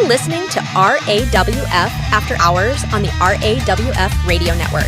You're listening to RAWF After Hours on the RAWF Radio Network.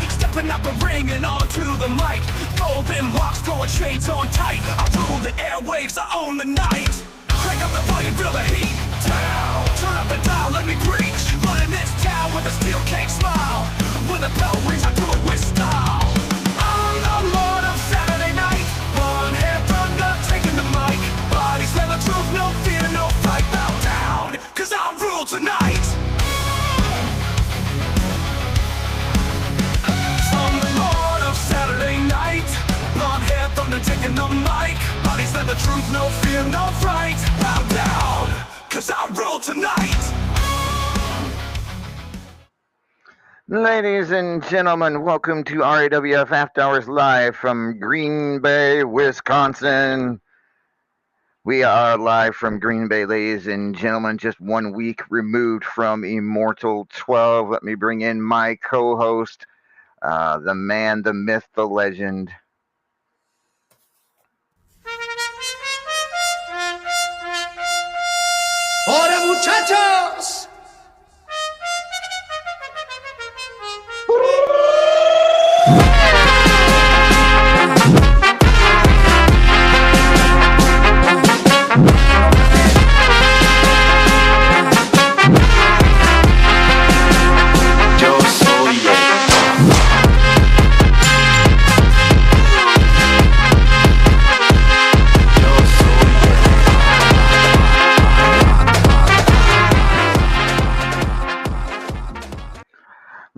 Stepping up the ring and onto the mic, folding locks, throwing chains on tight. I rule the airwaves, I own the night. Crank up the volume, feel the heat down. Turn up the dial, let me preach. Running this town with a steel cake smile. When the bell rings, I do it with style. I'm the Lord of Saturday night. One hand thunder, taking the mic. Bodies tell the truth, no fear, no fight. Bow down, cause I rule tonight. Saturday night, blonde hair, thunder taking the mic. Bodies tell the truth, no fear, no fright. Bow down, cause I rule tonight. Ladies and gentlemen, welcome to RAWF After Hours live from Green Bay, Wisconsin. We are live from Green Bay, ladies and gentlemen, just 1 week removed from Immortal 12. Let me bring in my co-host, the man, the myth, the legend. ¡Hola, muchachos!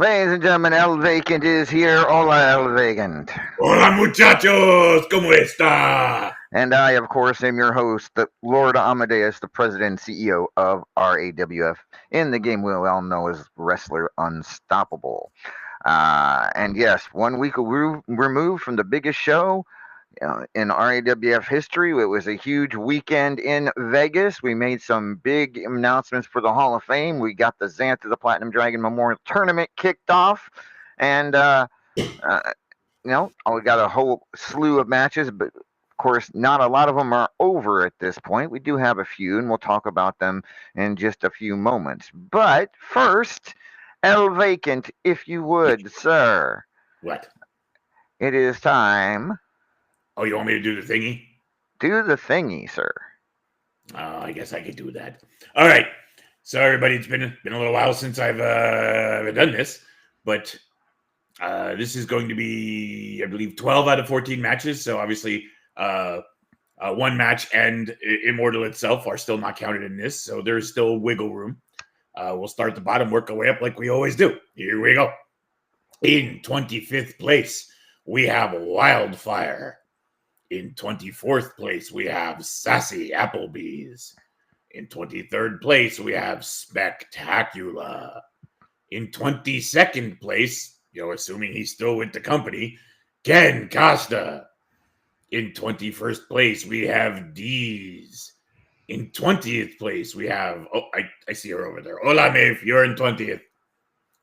Ladies and gentlemen, El Vacant is here. Hola, El Vacant. Hola, muchachos. ¿Cómo está? And I, of course, am your host, the Lord Amadeus, the president and CEO of RAWF, in the game we all know as Wrestler Unstoppable. And yes, 1 week removed from the biggest show in RAWF history. It was a huge weekend in Vegas. We made some big announcements for the Hall of Fame. We got the Xantha the Platinum Dragon Memorial Tournament kicked off. And, we got a whole slew of matches, but of course, not a lot of them are over at this point. We do have a few, and we'll talk about them in just a few moments. But first, El Vacant, if you would, sir. What? It is time. Oh, you want me to do the thingy? Do the thingy, sir. I guess I could do that. All right. So, everybody, it's been a little while since I've done this, but this is going to be, I believe, 12 out of 14 matches. So, obviously, one match and Immortal itself are still not counted in this. So, there's still wiggle room. We'll start at the bottom, work our way up like we always do. Here we go. In 25th place, we have Wildfire. In 24th place, we have Sassy Applebee's. In 23rd place, we have Spectacular. In 22nd place, assuming he's still with the company, Ken Costa. In 21st place, we have Deez. In 20th place, we have, I see her over there. Hola, Maeve, you're in 20th.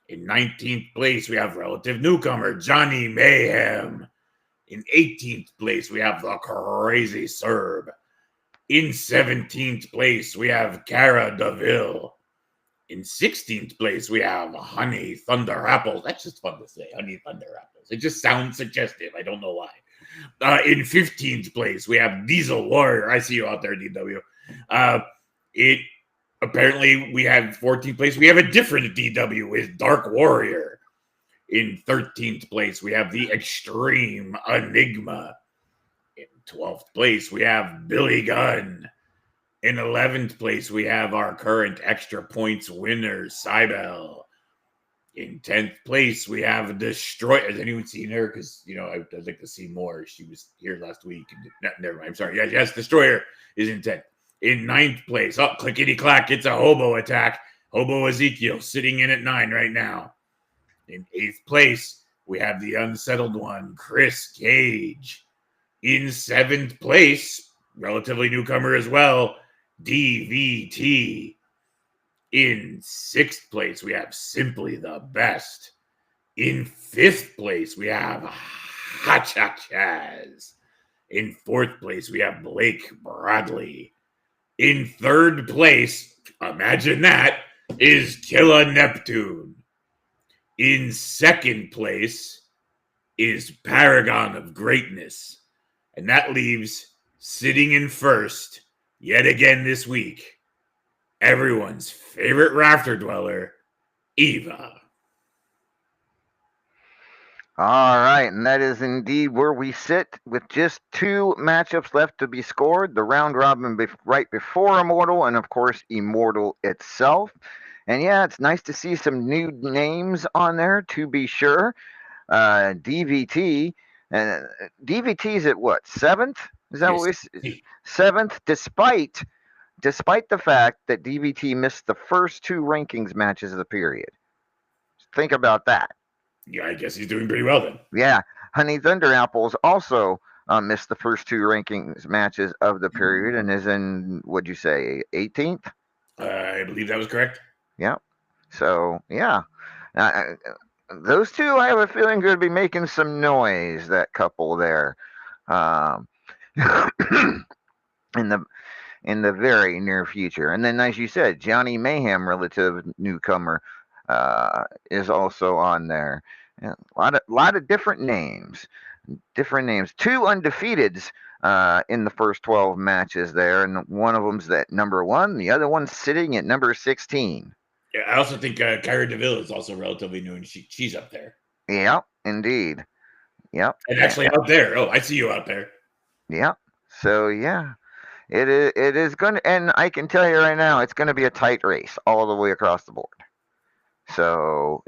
In 19th place, we have relative newcomer, Johnny Mayhem. In 18th place, we have the Crazy Serb. In 17th place, we have Cara Deville. In 16th place, we have Honey Thunder Apples. That's just fun to say, Honey Thunder Apples. It just sounds suggestive. I don't know why. In 15th place, we have Diesel Warrior. I see you out there, DW. Apparently, we have 14th place. We have a different DW with Dark Warrior. In 13th place, we have the Extreme Enigma. In 12th place, we have Billy Gunn. In 11th place, we have our current extra points winner, Cybele. In 10th place, we have Destroyer. Has anyone seen her? Because, I'd like to see more. She was here last week. Never mind. I'm sorry. Yes, Destroyer is in 10th. In 9th place, clickety-clack, it's a hobo attack. Hobo Ezekiel sitting in at 9 right now. In 8th place, we have the unsettled one, Chris Cage. In 7th place, relatively newcomer as well, DVT. In 6th place, we have Simply the Best. In 5th place, we have Hacha Chaz. In 4th place, we have Blake Bradley. In 3rd place, imagine that, is Killa Neptune. In 2nd place is Paragon of Greatness. And that leaves sitting in 1st, yet again this week, everyone's favorite rafter dweller, Eva. All right, and that is indeed where we sit with just 2 matchups left to be scored. The round robin right before Immortal, and of course, Immortal itself. And yeah, it's nice to see some new names on there, to be sure. DVT. DVT's at what, 7th? Is that what we 7th, despite the fact that DVT missed the first 2 rankings matches of the period. Think about that. Yeah, I guess he's doing pretty well then. Yeah, Honey Thunder Apples also missed the first 2 rankings matches of the period and is in, what'd you say, 18th? I believe that was correct. Yeah. So, yeah. Those 2, I have a feeling, going to be making some noise, that couple there. In the very near future. And then, as you said, Johnny Mayhem, relative newcomer, is also on there. A lot of different names. 2 undefeateds in the first 12 matches there, and one of them's at number 1, the other one's sitting at number 16. Yeah, I also think Kyra DeVille is also relatively new, and she's up there. Yeah, indeed. Yep. And actually out there. Oh, I see you out there. Yeah. So, yeah. It is going to, and I can tell you right now, it's going to be a tight race all the way across the board. So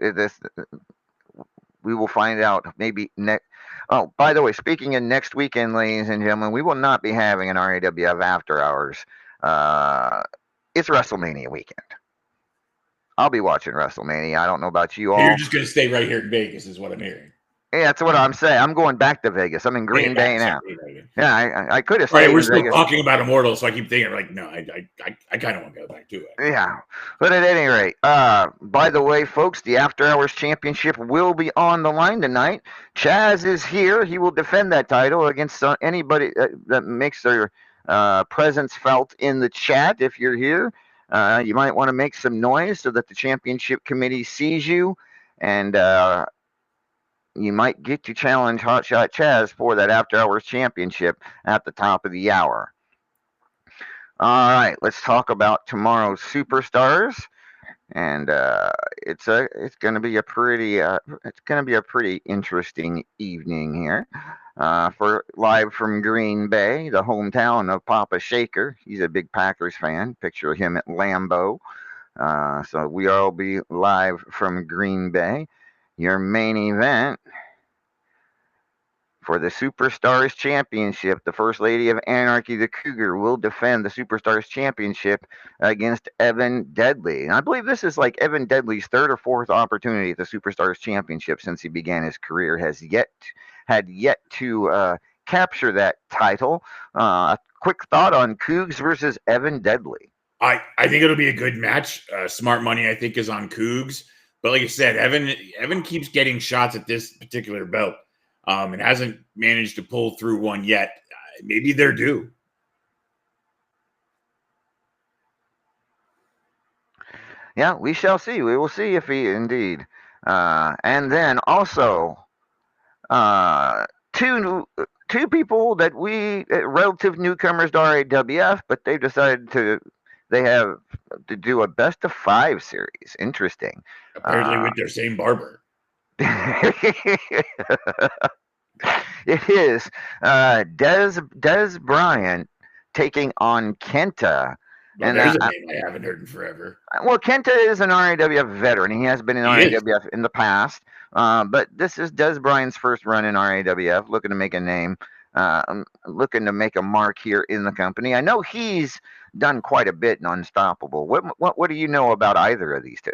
we will find out maybe next. Oh, by the way, speaking of next weekend, ladies and gentlemen, we will not be having an RAWF After Hours. It's WrestleMania weekend. I'll be watching WrestleMania. I don't know about you all. You're just going to stay right here in Vegas, is what I'm hearing. Yeah, that's what I'm saying. I'm going back to Vegas. I'm in Green Bay now. Yeah, I could have stayed. Right, we're still talking about Immortal, so I keep thinking, like, no, I kind of want to go back to it. Yeah, but at any rate, by the way, folks, the After Hours Championship will be on the line tonight. Chaz is here. He will defend that title against anybody that makes their presence felt in the chat. If you're here, you might want to make some noise so that the championship committee sees you, and you might get to challenge Hotshot Chaz for that After Hours Championship at the top of the hour. All right, let's talk about tomorrow's superstars, and it's going to be a pretty interesting evening here. For live from Green Bay, the hometown of Papa Shaker. He's a big Packers fan. Picture him at Lambeau. So we all be live from Green Bay. Your main event for the Superstars Championship, the First Lady of Anarchy, the Cougar, will defend the Superstars Championship against Evan Deadly. And I believe this is like Evan Deadly's 3rd or 4th opportunity at the Superstars Championship since he began his career. Had yet to capture that title. A quick thought on Cougs versus Evan Deadly. I think it'll be a good match. Smart money, I think, is on Cougs. But like I said, Evan keeps getting shots at this particular belt and hasn't managed to pull through one yet. Maybe they're due. Yeah, we shall see. We will see if he indeed. And then also, two people that relative newcomers to RAWF, but they've decided they have to do a best of 5 series. Interesting. Apparently with their same barber. It is Des Bryant taking on Kenta. Well, and there's a name I haven't heard in forever. Well, Kenta is an RAWF veteran. He has been in RAWF in the past. But this is Des Bryant's first run in RAWF, looking to make a name, looking to make a mark here in the company. I know he's done quite a bit in Unstoppable. What do you know about either of these two?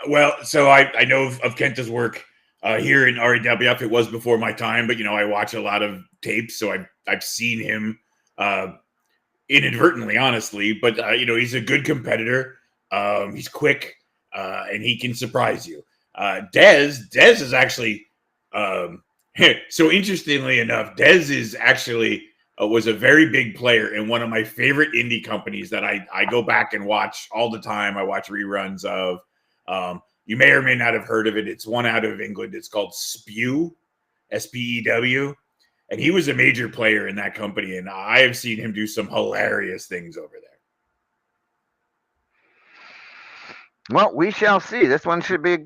Well, so I know of Kenta's work here in RAWF. It was before my time, but I watch a lot of tapes, so I've seen him inadvertently, honestly. But he's a good competitor. He's quick, and he can surprise you. Dez is actually so interestingly enough, Dez is actually was a very big player in one of my favorite indie companies that I go back and watch all the time. I watch reruns of. You may or may not have heard of it. It's one out of England. It's called Spew, SPEW. And he was a major player in that company. And I have seen him do some hilarious things over there. Well, we shall see. This one should be a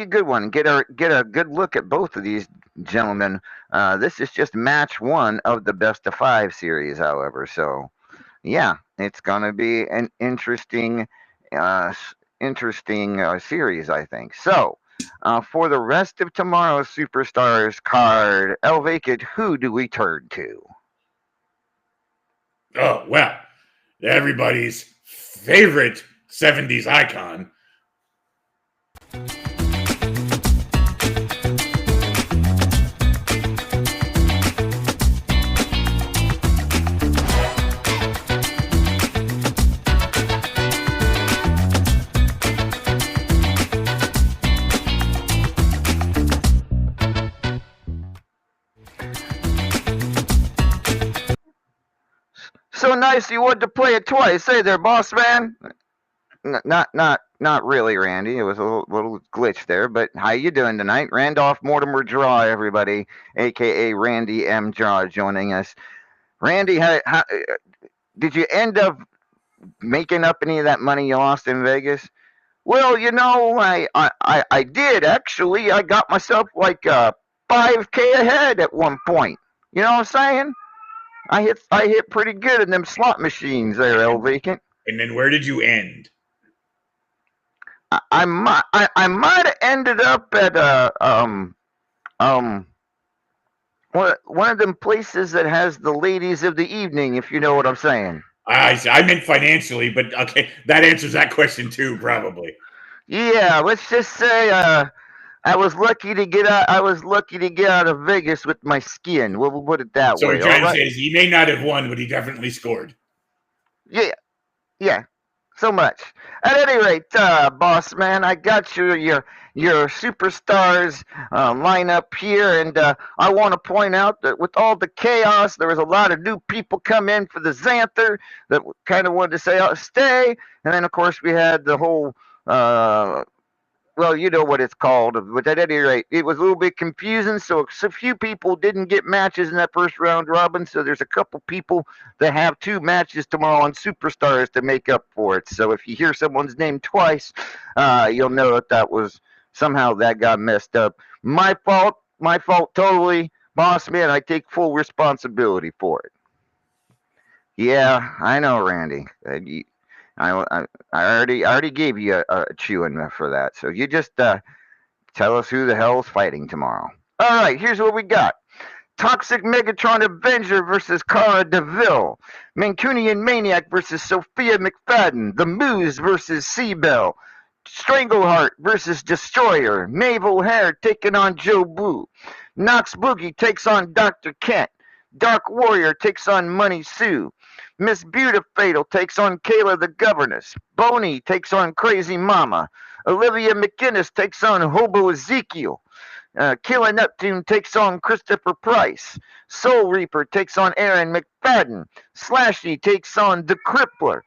good one. Get a good look at both of these gentlemen. This is just match one of the best of 5 series, however. So, yeah, it's gonna be an interesting series, I think. So, for the rest of tomorrow's Superstars card, El Vacant, who do we turn to? Oh, well, everybody's favorite 70s icon. So nice you wanted to play it twice, hey there, boss man. Not really, Randy. It was a little glitch there, but how you doing tonight? Randolph Mortimer Draw, everybody, aka Randy M. Draw, joining us. Randy, how did you end up making up any of that money you lost in Vegas? Well, I did actually. I got myself like 5K ahead at one point. You know what I'm saying? I hit pretty good in them slot machines there, El Vacant. And then where did you end? I might have ended up at one of them places that has the ladies of the evening, if you know what I'm saying. I meant financially, but okay, that answers that question too, probably. Yeah, let's just say I was lucky to get out. I was lucky to get out of Vegas with my skin. We'll put it that So way. what you're trying to say is he may not have won, but he definitely scored. Yeah. So much. At any rate, boss man, I got your superstars lineup here, and I want to point out that with all the chaos, there was a lot of new people come in for the Xanther that kind of wanted to say, "Oh, stay," and then of course we had the whole. Well, you know what it's called, but at any rate, it was a little bit confusing. So a few people didn't get matches in that first round robin. So there's a couple people that have 2 matches tomorrow on Superstars to make up for it. So if you hear someone's name twice, you'll know that was somehow that got messed up. My fault totally, boss man. I take full responsibility for it. Yeah, I know, Randy. I already gave you a chewing for that. So you just tell us who the hell's fighting tomorrow. All right, here's what we got. Toxic Megatron Avenger versus Cara DeVille. Mancunian Maniac versus Sophia McFadden. The Moose versus Seabell. Strangleheart versus Destroyer. Naval Hare taking on Joe Boo. Knox Boogie takes on Dr. Kent. Dark Warrior takes on Money Sue. Miss Beautifatal takes on Kayla the Governess. Boney takes on Crazy Mama. Olivia McGinnis takes on Hobo Ezekiel. Killer Neptune takes on Christopher Price. Soul Reaper takes on Aaron McFadden. Slashy takes on The Crippler.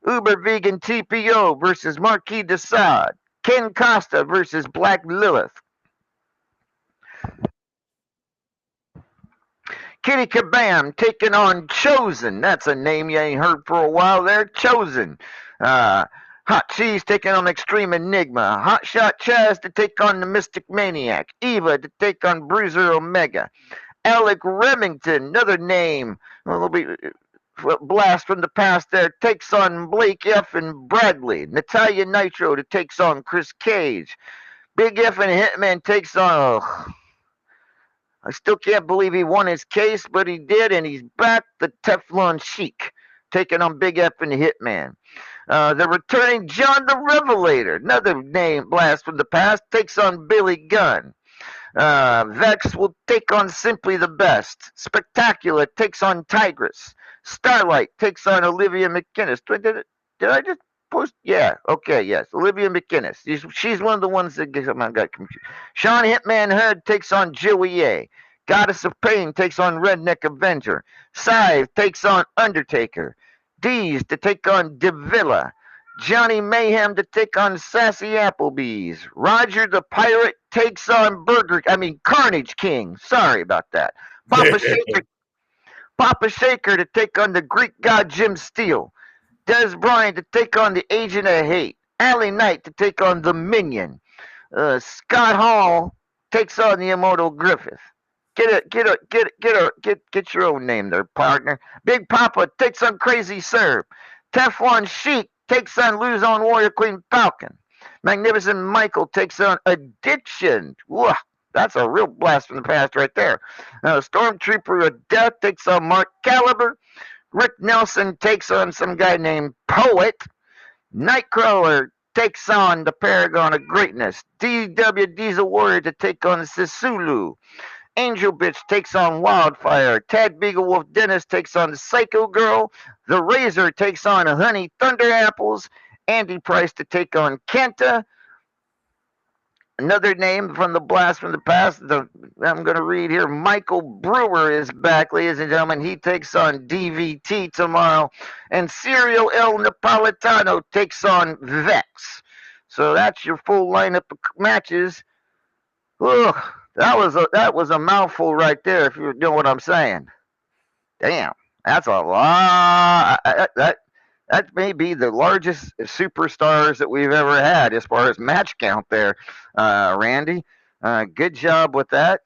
Uber Vegan TPO versus Marquis de Sade. Ken Costa versus Black Lilith. Kitty Kabam taking on Chosen. That's a name you ain't heard for a while there. Chosen. Hot Cheese taking on Extreme Enigma. Hot Shot Chaz to take on the Mystic Maniac. Eva to take on Bruiser Omega. Alec Remington, another name. A little bit blast from the past there. Takes on Blake F. and Bradley. Natalia Nitro to takes on Chris Cage. Big F and Hitman takes on... I still can't believe he won his case, but he did, and he's back. The Teflon Sheik, taking on Big F and Hitman. The returning John the Revelator, another name blast from the past, takes on Billy Gunn. Vex will take on Simply the Best. Spectacular takes on Tigress. Starlight takes on Olivia McInnes. Did I just post? Yeah. Okay. Yes. Olivia McInnes. She's one of the ones that got confused. Sean Hitman Head takes on Joey A. Goddess of Pain takes on Redneck Avenger. Scythe takes on Undertaker. Deez to take on Devilla. Johnny Mayhem to take on Sassy Applebee's. Roger the Pirate takes on Carnage King. Sorry about that. Papa Shaker to take on the Greek god Jim Steele. Des Bryant to take on the Agent of Hate. Allie Knight to take on the Minion. Scott Hall takes on the Immortal Griffith. Get your own name there, partner. Big Papa takes on Crazy Serb. Teflon Sheik takes on Luzon Warrior Queen Falcon. Magnificent Michael takes on Addiction. Whoa, that's a real blast from the past right there. Stormtrooper of Death takes on Mark Caliber. Rick Nelson takes on some guy named Poet. Nightcrawler takes on the Paragon of Greatness. DW Diesel Warrior to take on Sisulu. Angel Bitch takes on Wildfire. Tad Beaglewolf Dennis takes on Psycho Girl. The Razor takes on Honey Thunder Apples. Andy Price to take on Kenta. Another name from the blast from the past. I'm going to read here. Michael Brewer is back, ladies and gentlemen. He takes on DVT tomorrow. And Serial El Napolitano takes on Vex. So that's your full lineup of matches. Ugh, that was a mouthful right there, if you know what I'm saying. Damn, that's a lot. That may be the largest superstars that we've ever had as far as match count there, Randy. Good job with that.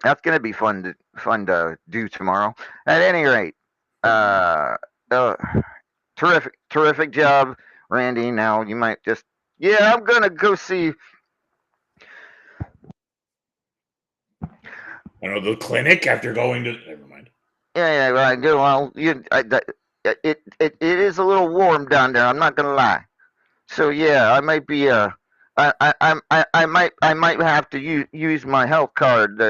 That's going to be fun to do tomorrow. At any rate, terrific job, Randy. Now you might just, I'm going to go see. The clinic after going to. Never mind. Yeah, right. Well, it is a little warm down there. I'm not gonna lie. So yeah, I might be I might have to use my health card,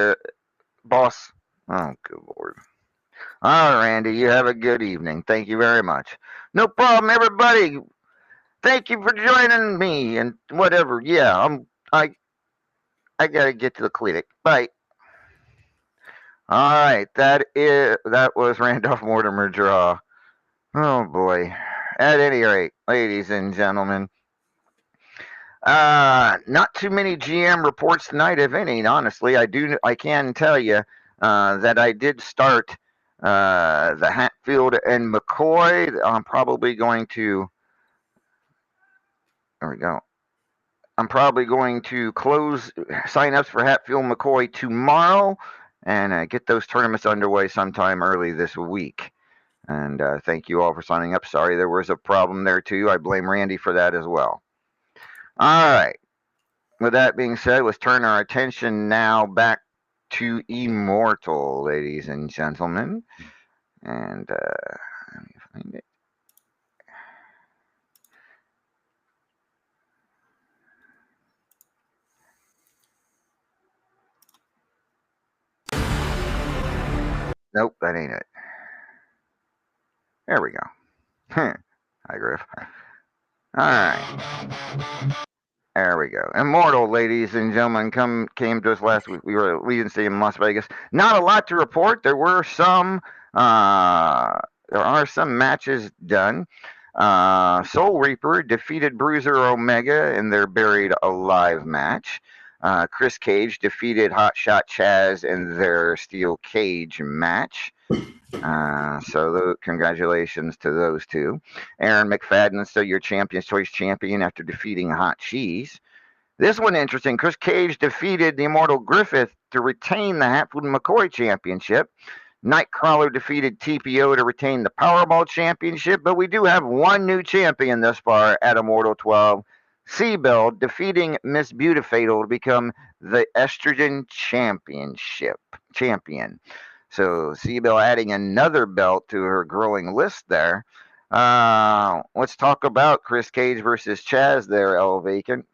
boss. Oh, good lord. All right, Randy, you have a good evening. Thank you very much. No problem, everybody. Thank you for joining me and whatever. Yeah, I gotta get to the clinic. Bye. All right, that was Randolph Mortimer Draw. Oh boy. At any rate, ladies and gentlemen, not too many GM reports tonight, if any. Honestly, I can tell you that I did start the Hatfield and McCoy. I'm probably going to. There we go. I'm probably going to close sign-ups for Hatfield McCoy tomorrow and get those tournaments underway sometime early this week. And thank you all for signing up. Sorry there was a problem there too. I blame Randy for that as well. All right. With that being said, let's turn our attention now back to Immortal, ladies and gentlemen. And let me find it. Nope, that ain't it. There we go. Hi, Griff. All right. There we go. Immortal, ladies and gentlemen, came to us last week. We were at Legion Stadium in Las Vegas. Not a lot to report. There are some matches done. Soul Reaper defeated Bruiser Omega in their Buried Alive match. Chris Cage defeated Hotshot Chaz in their Steel Cage match. So congratulations to those two. Aaron McFadden is still your Champion's Choice champion after defeating Hot Cheese. This one interesting. Chris Cage defeated the Immortal Griffith to retain the Hatfield and McCoy championship. Nightcrawler defeated TPO to retain the Powerball championship, but we do have one new champion thus far at Immortal 12. Seabell defeating Miss Beautifatal to become the Estrogen champion. So Seabell adding another belt to her growing list there. Let's talk about Chris Cage versus Chaz there, El Vacant.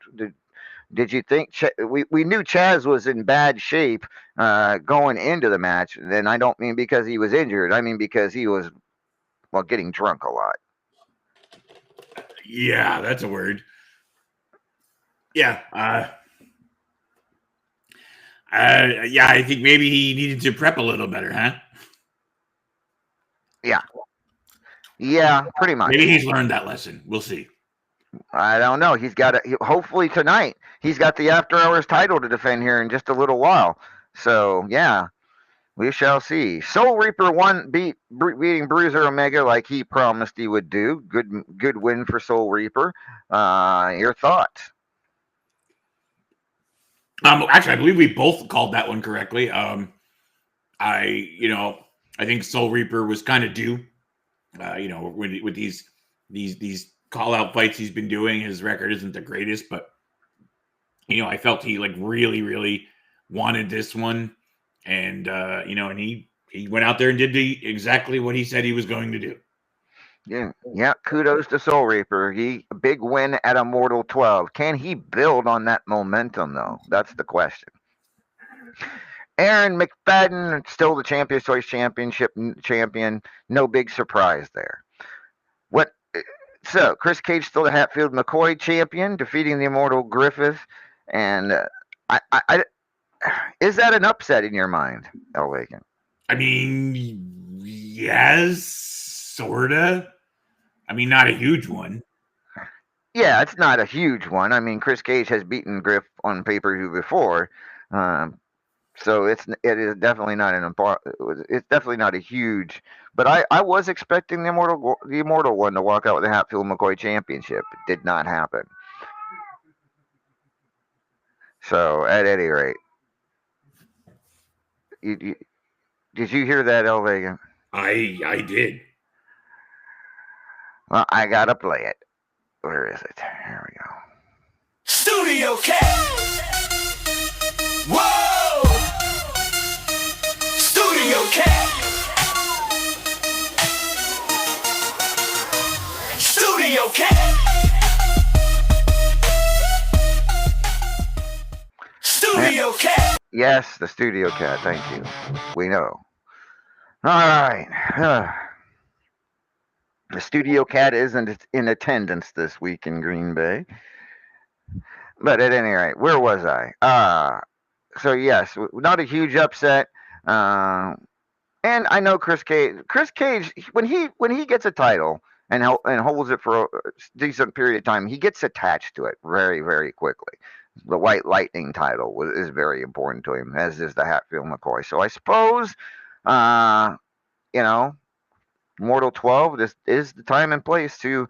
Did you think we knew Chaz was in bad shape going into the match? Then I don't mean because he was injured. I mean because he was getting drunk a lot. Yeah, that's a word. Yeah. Yeah, I think maybe he needed to prep a little better, huh? Yeah, pretty much. Maybe he's learned that lesson. We'll see. I don't know. He's got hopefully tonight. He's got the After Hours title to defend here in just a little while. So yeah, we shall see. Soul Reaper beating Bruiser Omega like he promised he would do. Good win for Soul Reaper. Your thoughts? Actually, I believe we both called that one correctly. I think Soul Reaper was kind of due. With these call out fights he's been doing, his record isn't the greatest, but I felt he like really, really wanted this one, and and he went out there and did exactly what he said he was going to do. Yeah. Kudos to Soul Reaper. A big win at Immortal 12. Can he build on that momentum though? That's the question. Aaron McFadden, still the Champions Choice Championship champion. No big surprise there. So Chris Cage still the Hatfield McCoy champion, defeating the Immortal Griffith. And is that an upset in your mind, Elwaken? I mean, yes, sorta. I mean, not a huge one. Yeah, it's not a huge one. I mean, Chris Cage has beaten Griff on pay-per-view before, so it is definitely not it's definitely not a huge. But I was expecting the Immortal one to walk out with the Hatfield McCoy championship. It did not happen. So at any rate, did you hear that, Elvagan? I did. Well, I gotta play it. Where is it? Here we go. Studio Cat. Whoa! Studio Cat. Studio Cat. Studio Cat. Yes, the Studio Cat. Thank you. We know. All right. The Studio Cat isn't in attendance this week in Green Bay. But at any rate, where was I? So yes, not a huge upset. And I know Chris Cage. Chris Cage, when he gets a title and holds it for a decent period of time, he gets attached to it very, very quickly. The White Lightning title is very important to him, as is the Hatfield McCoy. So I suppose, Mortal 12, this is the time and place to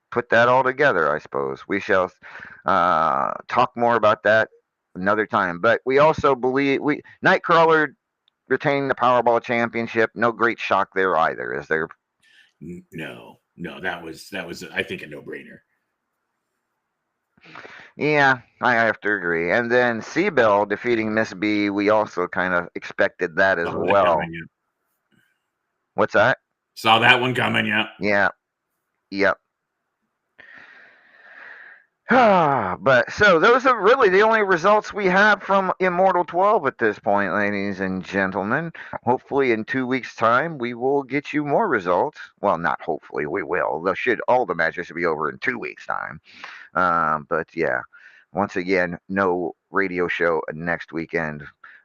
put that all together, I suppose. We shall talk more about that another time. But we also believe Nightcrawler retaining the Powerball Championship. No great shock there either, is there? No, that was I think a no-brainer. Yeah, I have to agree. And then Seabell defeating Miss B, we also kind of expected that as well. What's that? Saw that one coming, yeah. Yep. But so those are really the only results we have from Immortal 12 at this point, ladies and gentlemen. Hopefully in 2 weeks' time we will get you more results. Well, not hopefully, we will. All the matches should be over in 2 weeks' time. But yeah, once again, no radio show next weekend.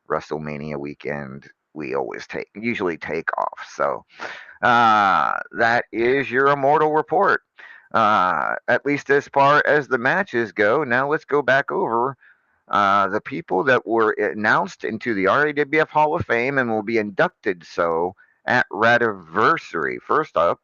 WrestleMania weekend, we usually take off. So that is your Immortal report. At least as far as the matches go. Now let's go back over the people that were announced into the RAWF Hall of Fame and will be inducted so at Radiversary. First up,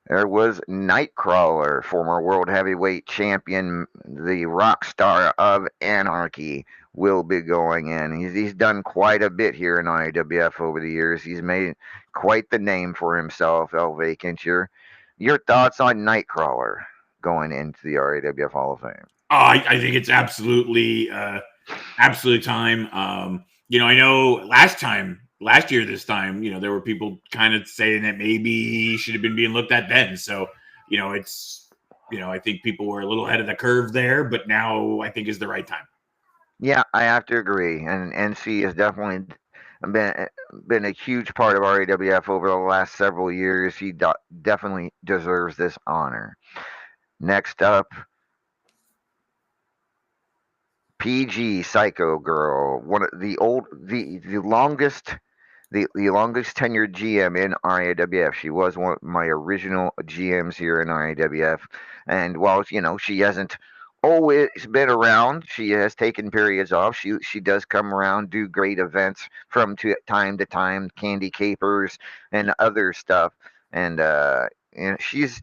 there was Nightcrawler, former World Heavyweight Champion, the rock star of Anarchy, will be going in. He's done quite a bit here in IWF over the years. He's made quite the name for himself. Vacant, your thoughts on Nightcrawler going into the RAWF Hall of Fame? I think it's absolutely time. I know last year this time, there were people kind of saying that maybe he should have been being looked at then. So, it's I think people were a little ahead of the curve there, but now I think is the right time. Yeah, I have to agree. And NC has definitely been been a huge part of RAWF over the last several years. He definitely deserves this honor. Next up, PG Psycho Girl, one of the longest the longest tenured GM in RAWF. She was one of my original GMs here in RAWF, and while she hasn't always been around, she has taken periods off. She does come around, do great events from time to time, candy capers and other stuff, and she's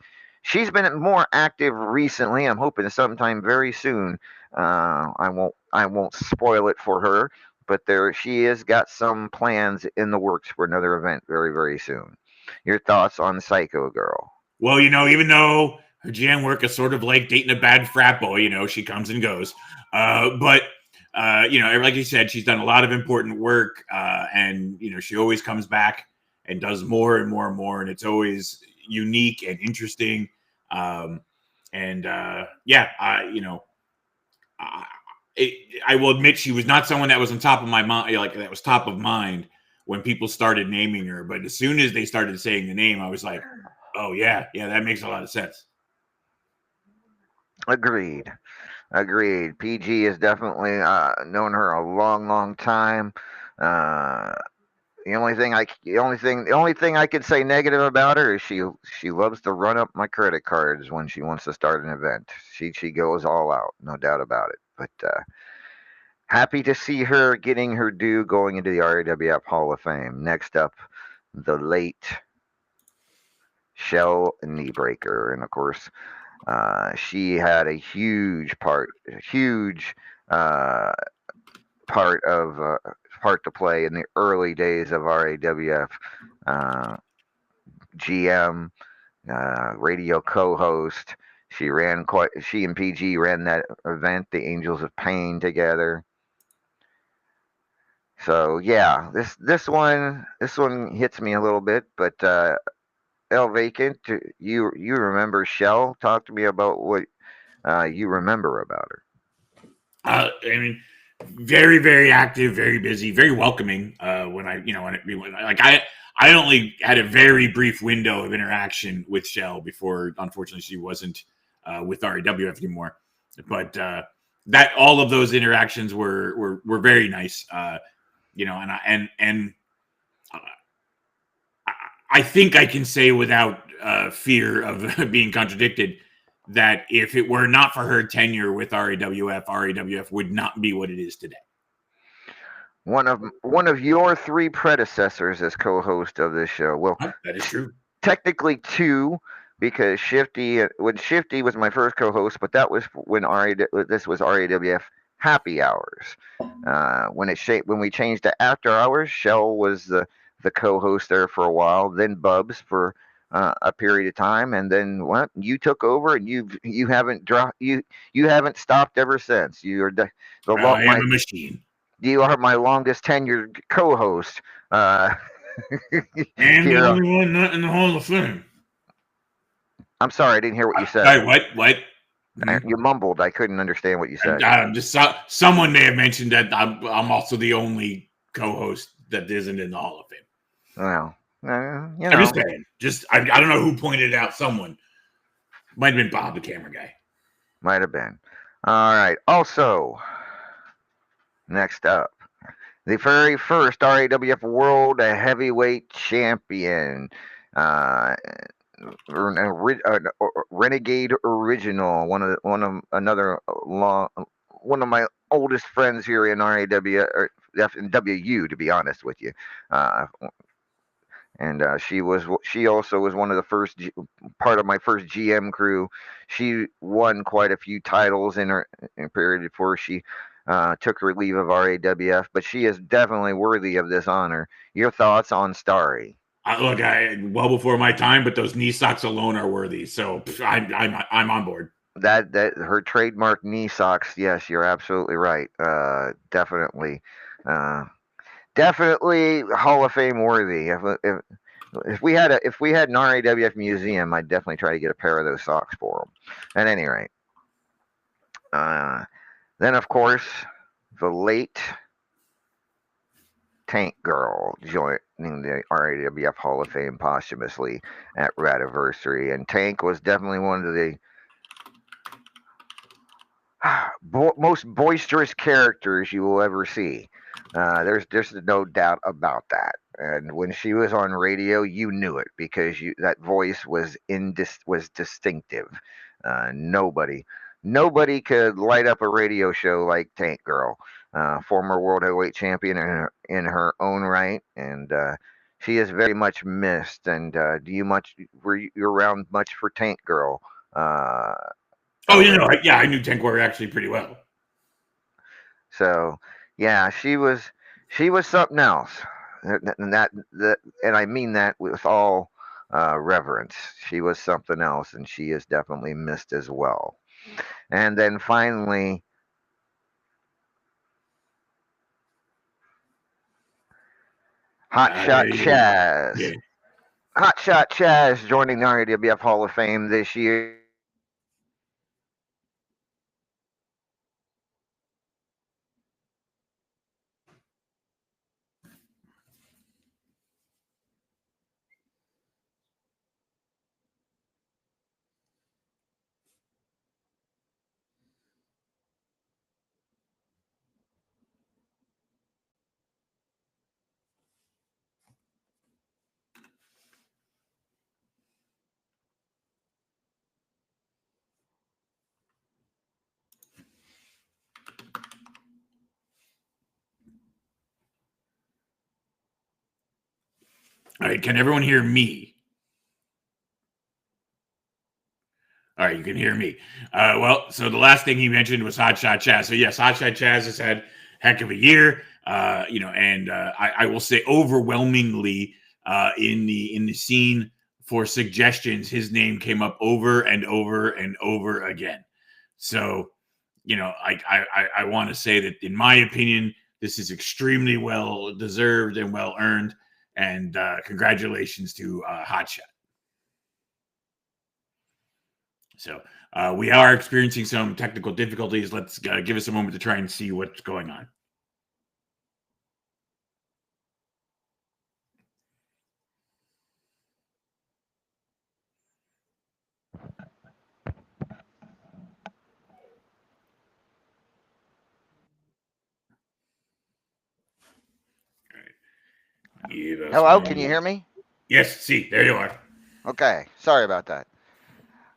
been more active recently. I'm hoping sometime very soon. I won't spoil it for her, but there she has got some plans in the works for another event very, very soon. Your thoughts on Psycho Girl? Well, even though her GM work is sort of like dating a bad frat boy, she comes and goes. But like you said, she's done a lot of important work, and she always comes back and does more and more and more, and it's always unique and interesting. I will admit she was not someone that was on top of my mind, like that was top of mind when people started naming her. But as soon as they started saying the name, I was like, oh yeah, that makes a lot of sense. Agreed. PG has definitely known her a long, long time. Uh, the only thing I could say negative about her is she loves to run up my credit cards when she wants to start an event. She goes all out, no doubt about it. But happy to see her getting her due going into the RAWF Hall of Fame. Next up, the late Shell Kneebreaker, and of course, she had a huge uh, part to play in the early days of RAWF. GM, radio co-host. She and PG ran that event, the Angels of Pain, together. So yeah, this one hits me a little bit, but El Vacant, you remember Shell? Talk to me about what you remember about her. I mean, very, very active, very busy, very welcoming. I only had a very brief window of interaction with Shell before, unfortunately, she wasn't with RAWF anymore. But that all of those interactions were very nice. I think I can say without fear of being contradicted that if it were not for her tenure with RAWF would not be what it is today. One of your three predecessors as co-host of this show. Well, that is true. Technically two, because Shifty was my first co-host, but that was when this was RAWF Happy Hours. When we changed to After Hours, Shell was the co-host there for a while. Then Bubs for a period of time, and then you took over, and you haven't stopped ever since. You are I am a machine. You are my longest tenured co-host. And the only one not in the Hall of Fame. I'm sorry, I didn't hear what you said. Sorry, what? You mumbled. I couldn't understand what you said. Someone may have mentioned that I'm also the only co-host that isn't in the Hall of Fame. Well, I'm just saying. I don't know who pointed it out. Someone might have been Bob, the camera guy. Might have been. All right. Also, next up, the very first RAWF World Heavyweight Champion, Renegade Original, one of my oldest friends here in RAWF or FNWU, to be honest with you. And she also was one of the first part of my first GM crew. She won quite a few titles in her period before she took her leave of RAWF, but she is definitely worthy of this honor. Your thoughts on Starry? Look, well before my time, but those knee socks alone are worthy. So I'm on board. That her trademark knee socks. Yes, you're absolutely right. Definitely Hall of Fame worthy. If we had an RAWF museum, I'd definitely try to get a pair of those socks for them. At any rate, uh, then of course the late Tank Girl joining the RAWF Hall of Fame posthumously at Radiversary, and Tank was definitely one of the most boisterous characters you will ever see. There's no doubt about that. And when she was on radio, you knew it because that voice was distinctive. Nobody could light up a radio show like Tank Girl, former world heavyweight champion in her own right, and she is very much missed. And were you around much for Tank Girl? Oh, Already. I knew Tank Warrior actually pretty well. So yeah, she was something else, and I mean that with all reverence. She was something else, and she is definitely missed as well. And then finally, Hotshot Chaz. Yeah. Hotshot Chaz joining the RAWF Hall of Fame this year. All right, can everyone hear me? All right, you can hear me. Well, so the last thing he mentioned was Hotshot Chaz. So yes, Hotshot Chaz has had heck of a year. And I will say overwhelmingly in the scene for suggestions, his name came up over and over and over again. So I want to say that in my opinion, this is extremely well deserved and well earned. And congratulations to Hotshot. So we are experiencing some technical difficulties. Let's give us a moment to try and see what's going on. Hello, can you hear me? Yes, see, there you are. Okay, sorry about that.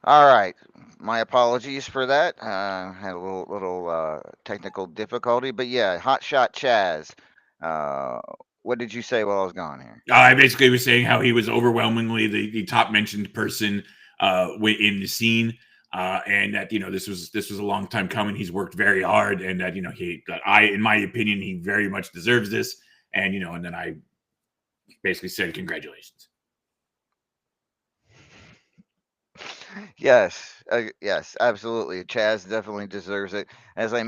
All right, my apologies for that. Had a little technical difficulty, but yeah, Hotshot Chaz. Uh, what did you say while I was gone here? I basically was saying how he was overwhelmingly the top mentioned person in the scene, and that this was a long time coming. He's worked very hard, and that in my opinion, he very much deserves this. And then I basically said congratulations. Yes, absolutely. Chaz definitely deserves it. As I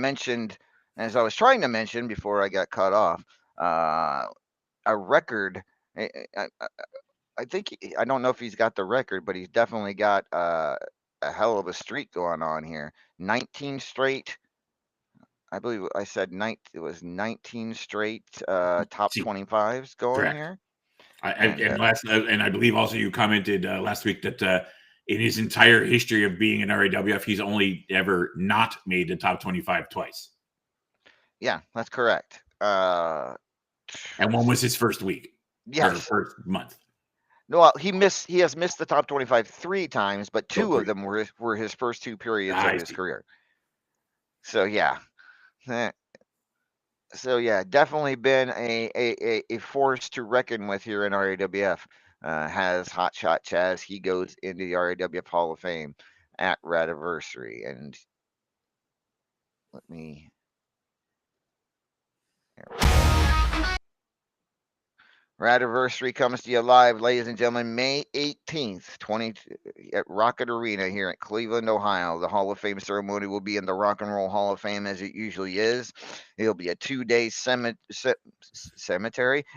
was trying to mention before I got cut off, a record. I think I don't know if he's got the record, but he's definitely got a hell of a streak going on here. 19 straight. I believe I said it was 19 straight top See, 25s going correct. here. And I believe also you commented last week that in his entire history of being in RAWF, he's only ever not made the top 25 twice. Yeah, that's correct. And one was his first week. Yes. Or first month. No, he has missed the top 25 3 times, but two of them were his first two periods of his career. So yeah. So yeah, definitely been a force to reckon with here in RAWF. Has Hotshot Chaz. He goes into the RAWF Hall of Fame at Radiversary. And let me. Radiversary comes to you live, ladies and gentlemen, May 18th, at Rocket Arena here in Cleveland, Ohio. The Hall of Fame ceremony will be in the Rock and Roll Hall of Fame as it usually is. It'll be a 2-day cemetery.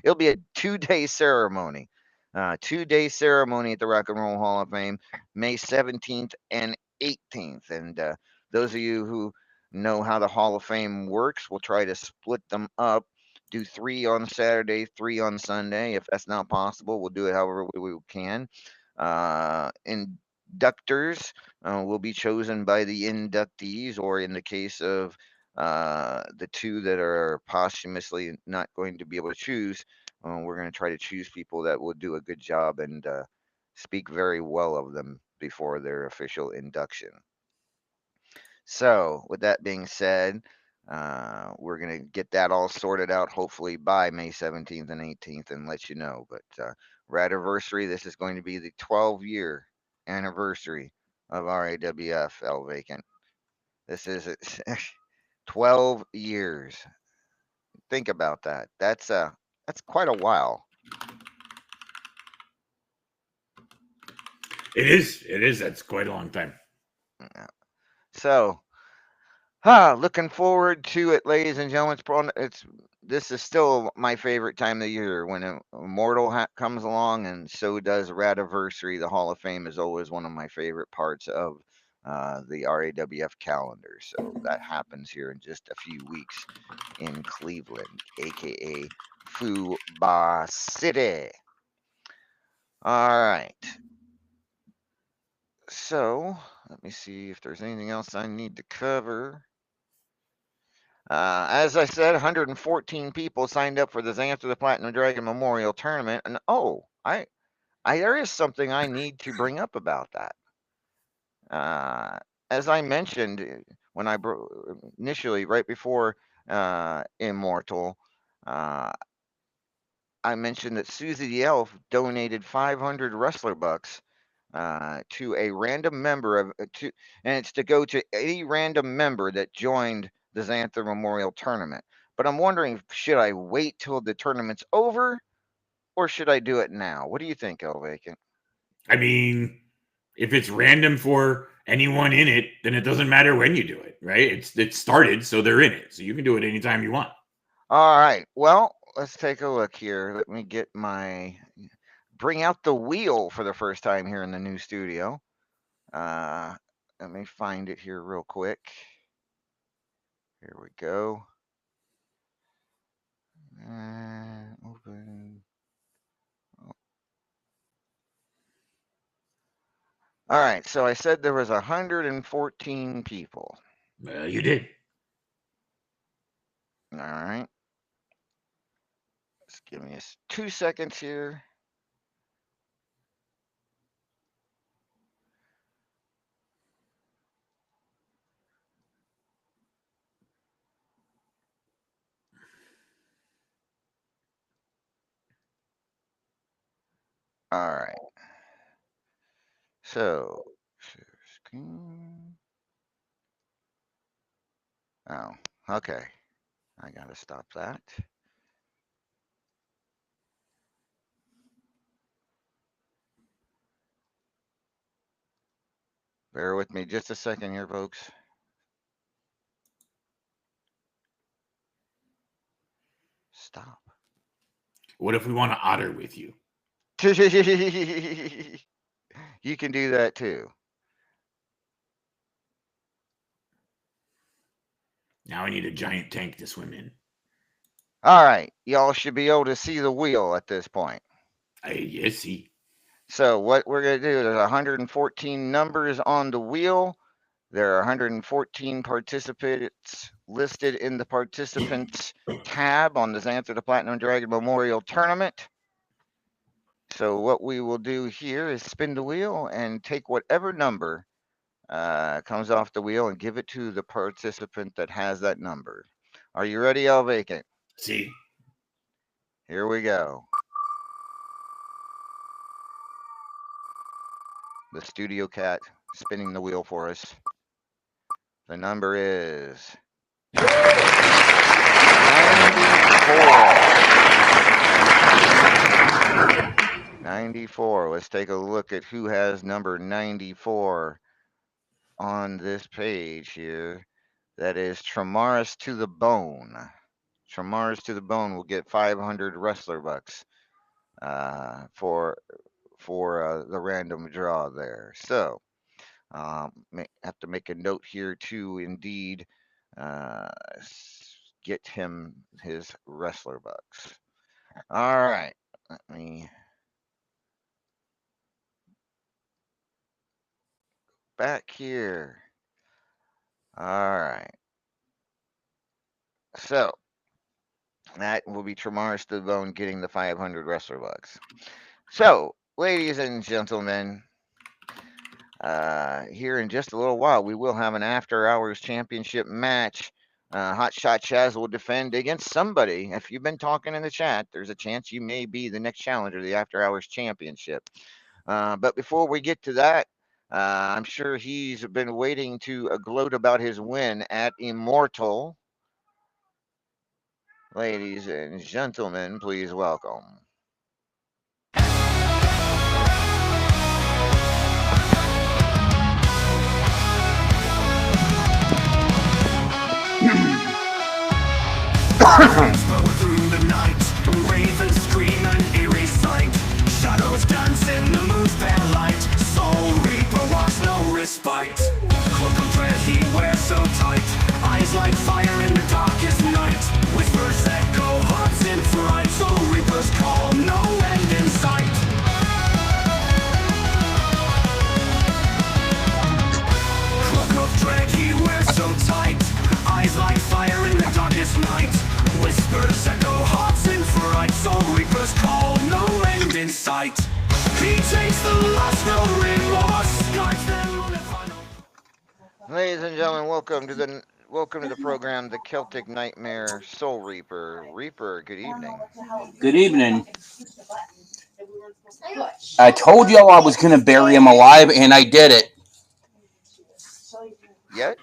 It'll be a 2-day ceremony. 2-day ceremony at the Rock and Roll Hall of Fame, May 17th and 18th. And those of you who know how the Hall of Fame works, we'll try to split them up. Do 3 on Saturday, 3 on Sunday. If that's not possible, we'll do it however we can. Inductors will be chosen by the inductees, or in the case of the 2 that are posthumously not going to be able to choose, we're going to try to choose people that will do a good job and speak very well of them before their official induction. So, with that being said, we're going to get that all sorted out hopefully by May 17th and 18th and let you know. But Radiversary, this is going to be the 12-year anniversary of RAWF L Vacant. This is 12 years. Think about that. That's quite a while. It is. It is. That's quite a long time. So, looking forward to it, ladies and gentlemen. This is still my favorite time of the year when Immortal comes along, and so does Radiversary. The Hall of Fame is always one of my favorite parts of the RAWF calendar. So that happens here in just a few weeks in Cleveland, aka Fuba City. All right. So let me see if there's anything else I need to cover. As I said, 114 people signed up for the Xanther the Platinum Dragon Memorial Tournament, and there is something I need to bring up about that. As I mentioned when initially, right before Immortal, I mentioned that Susie the Elf donated 500 wrestler bucks to a random member of and it's to go to any random member that joined the Xanther Memorial Tournament. But I'm wondering, should I wait till the tournament's over, or should I do it now? What do you think, El Vacant? I mean, if it's random for anyone in it, then it doesn't matter when you do it, right? It started, so they're in it, so you can do it anytime you want. All right. Well, let's take a look here. Let me bring out the wheel for the first time here in the new studio. Let me find it here real quick. Here we go. Open. All right, so I said there was 114 people. You did. All right. Just give me 2 seconds here. All right. So, share screen. Oh, okay. I got to stop that. Bear with me just a second here, folks. Stop. What if we want to otter with you? You can do that too. Now I need a giant tank to swim in. All right. Y'all should be able to see the wheel at this point. Yes, see. So what we're going to do, there's 114 numbers on the wheel. There are 114 participants listed in the participants tab on the Xanther the Platinum Dragon Memorial Tournament. So what we will do here is spin the wheel and take whatever number comes off the wheel and give it to the participant that has that number. Are you ready, El Vacant? See? Here we go. The studio cat spinning the wheel for us. The number is 94. 94. Let's take a look at who has number 94 on this page here. That is Tremaris to the Bone. Tremaris to the Bone will get 500 wrestler bucks. for the random draw there. So have to make a note here to indeed uh, get him his wrestler bucks. All right, let me back here. All right, so that will be Tremar Stallone getting the 500 wrestler bucks. So, ladies and gentlemen, here in just a little while, we will have an after hours championship match. Hot Shot Chaz will defend against somebody. If you've been talking in the chat, there's a chance you may be the next challenger to the after hours championship. But before we get to that, I'm sure he's been waiting to gloat about his win at Immortal. Ladies and gentlemen, please welcome. Flow through the night, ravens scream an eerie sight. Shadows dance in the moon's pale light. Soul Reaper walks no respite. Cloak of dread he wears so tight. Eyes like fire in the darkest night. Whispers echo, hearts in fright. Soul Reaper's call, no end in sight. Cloak of dread he wears so tight. Eyes like fire in the darkest night. Whispers echo, hearts in fright. Soul Reaper's call, no end in sight. He takes the last, no remorse. Guides them on the final. Ladies and gentlemen, welcome to the program, the Celtic Nightmare Soul Reaper. Reaper, good evening. Good evening. I told y'all I was going to bury him alive, and I did it.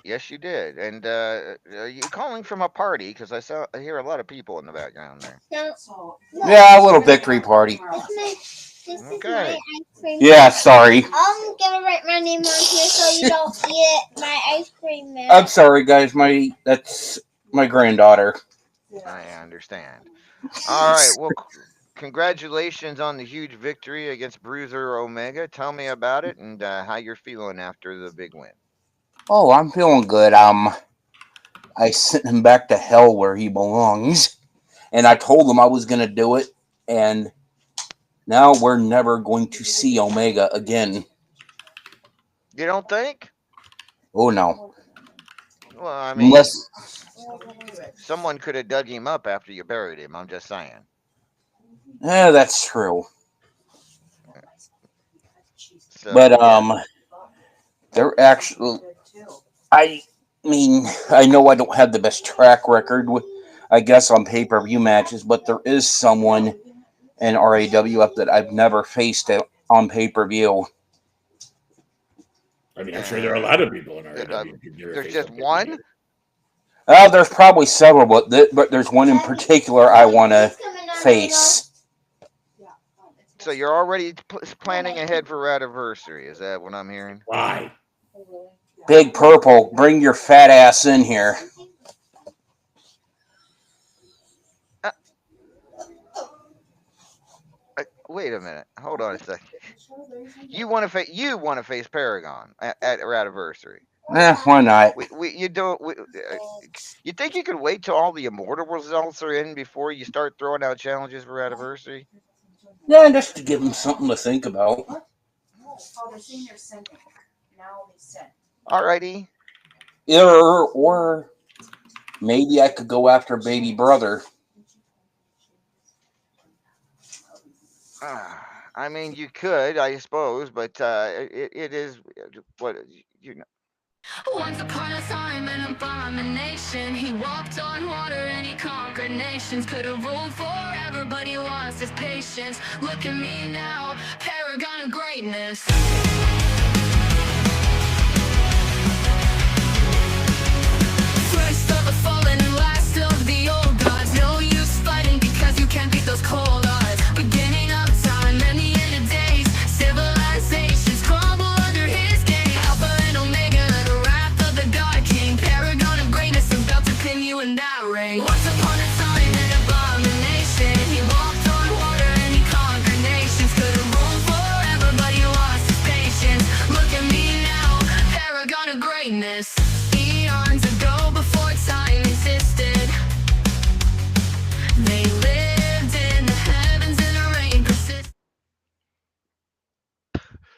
Yes, you did. And are you calling from a party? Because I hear a lot of people in the background there. Yeah, a little victory party. Okay. Yeah, sorry. I'm gonna write my name on here so you don't get my ice cream man. I'm sorry, guys. That's my granddaughter. I understand. All right. Well, congratulations on the huge victory against Bruiser Omega. Tell me about it and how you're feeling after the big win. Oh, I'm feeling good. I sent him back to hell where he belongs, and I told him I was going to do it, and now we're never going to see Omega again. You don't think? Oh, no. Well, I mean, Unless... someone could have dug him up after you buried him. I'm just saying. Yeah, that's true. So, But, yeah. they're actually... I mean, I know I don't have the best track record, I guess, on pay-per-view matches, but there is someone in RAWF that I've never faced on pay-per-view. I mean, I'm sure there are a lot of people in RAW. There's just one? There's probably several, but there's one in particular I want to face. So you're already planning ahead for Radiversary. Is that what I'm hearing? Why? Big Purple, bring your fat ass in here. Wait a minute. Hold on a second. You want to face Paragon at Radiversary? Why not? You think you could wait till all the Immortal results are in before you start throwing out challenges for Radiversary? Yeah, just to give them something to think about. Alrighty. Or maybe I could go after baby brother. I mean, you could, I suppose, but it is what you know. Once upon a time, an abomination. He walked on water and he conquered nations. Could have ruled forever, but he lost his patience. Look at me now, paragon of greatness. First of the fallen and last of the old gods. No use fighting because you can't beat those cold odds. Beginning of time and the end of days. Civilizations crumble under his gaze. Alpha and Omega, the wrath of the God King. Paragon of greatness, about to pin you in that ring. Once upon a time, an abomination. He walked on water and he conquered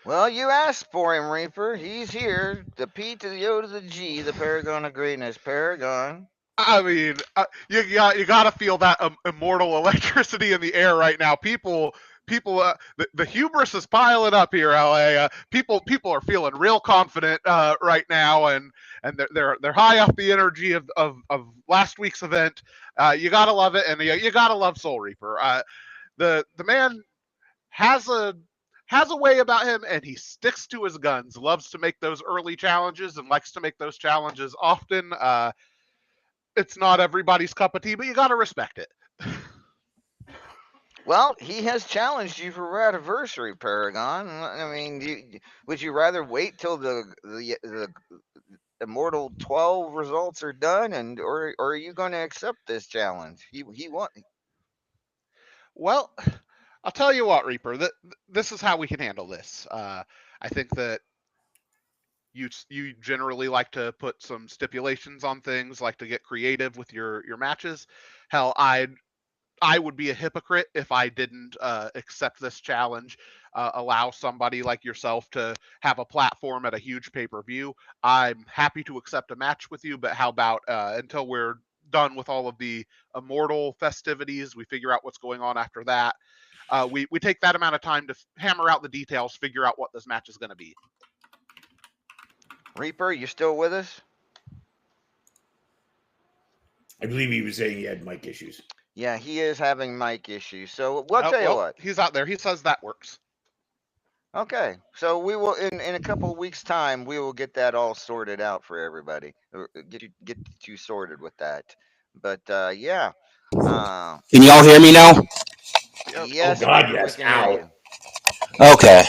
Well, you asked for him, Reaper. He's here. The P to the O to the G, the Paragon of Greatness. Paragon. I mean, you gotta feel that immortal electricity in the air right now. People, the hubris is piling up here, LA. People are feeling real confident right now, and they're high off the energy of last week's event. You gotta love it, and you gotta love Soul Reaper. The man has a way about him, and he sticks to his guns. Loves to make those early challenges, and likes to make those challenges often. It's not everybody's cup of tea, but you got to respect it. Well, he has challenged you for our anniversary, Paragon. I mean, would you rather wait till the Immortal 12 results are done, or are you going to accept this challenge? He want. Well, I'll tell you what, Reaper. This is how we can handle this. I think that you generally like to put some stipulations on things, like to get creative with your matches. Hell, I would be a hypocrite if I didn't accept this challenge, allow somebody like yourself to have a platform at a huge pay-per-view. I'm happy to accept a match with you, but how about until we're done with all of the immortal festivities, we figure out what's going on after that. We take that amount of time to hammer out the details, figure out what this match is going to be. Reaper, you still with us? I believe he was saying he had mic issues. Yeah, he is having mic issues. So we'll tell you what. He's out there. He says that works. Okay, so we will in a couple of weeks' time we will get that all sorted out for everybody. Get you sorted with that. But yeah. Can y'all hear me now? Yes. Oh God, Reaper, yes. we can hear you. Okay.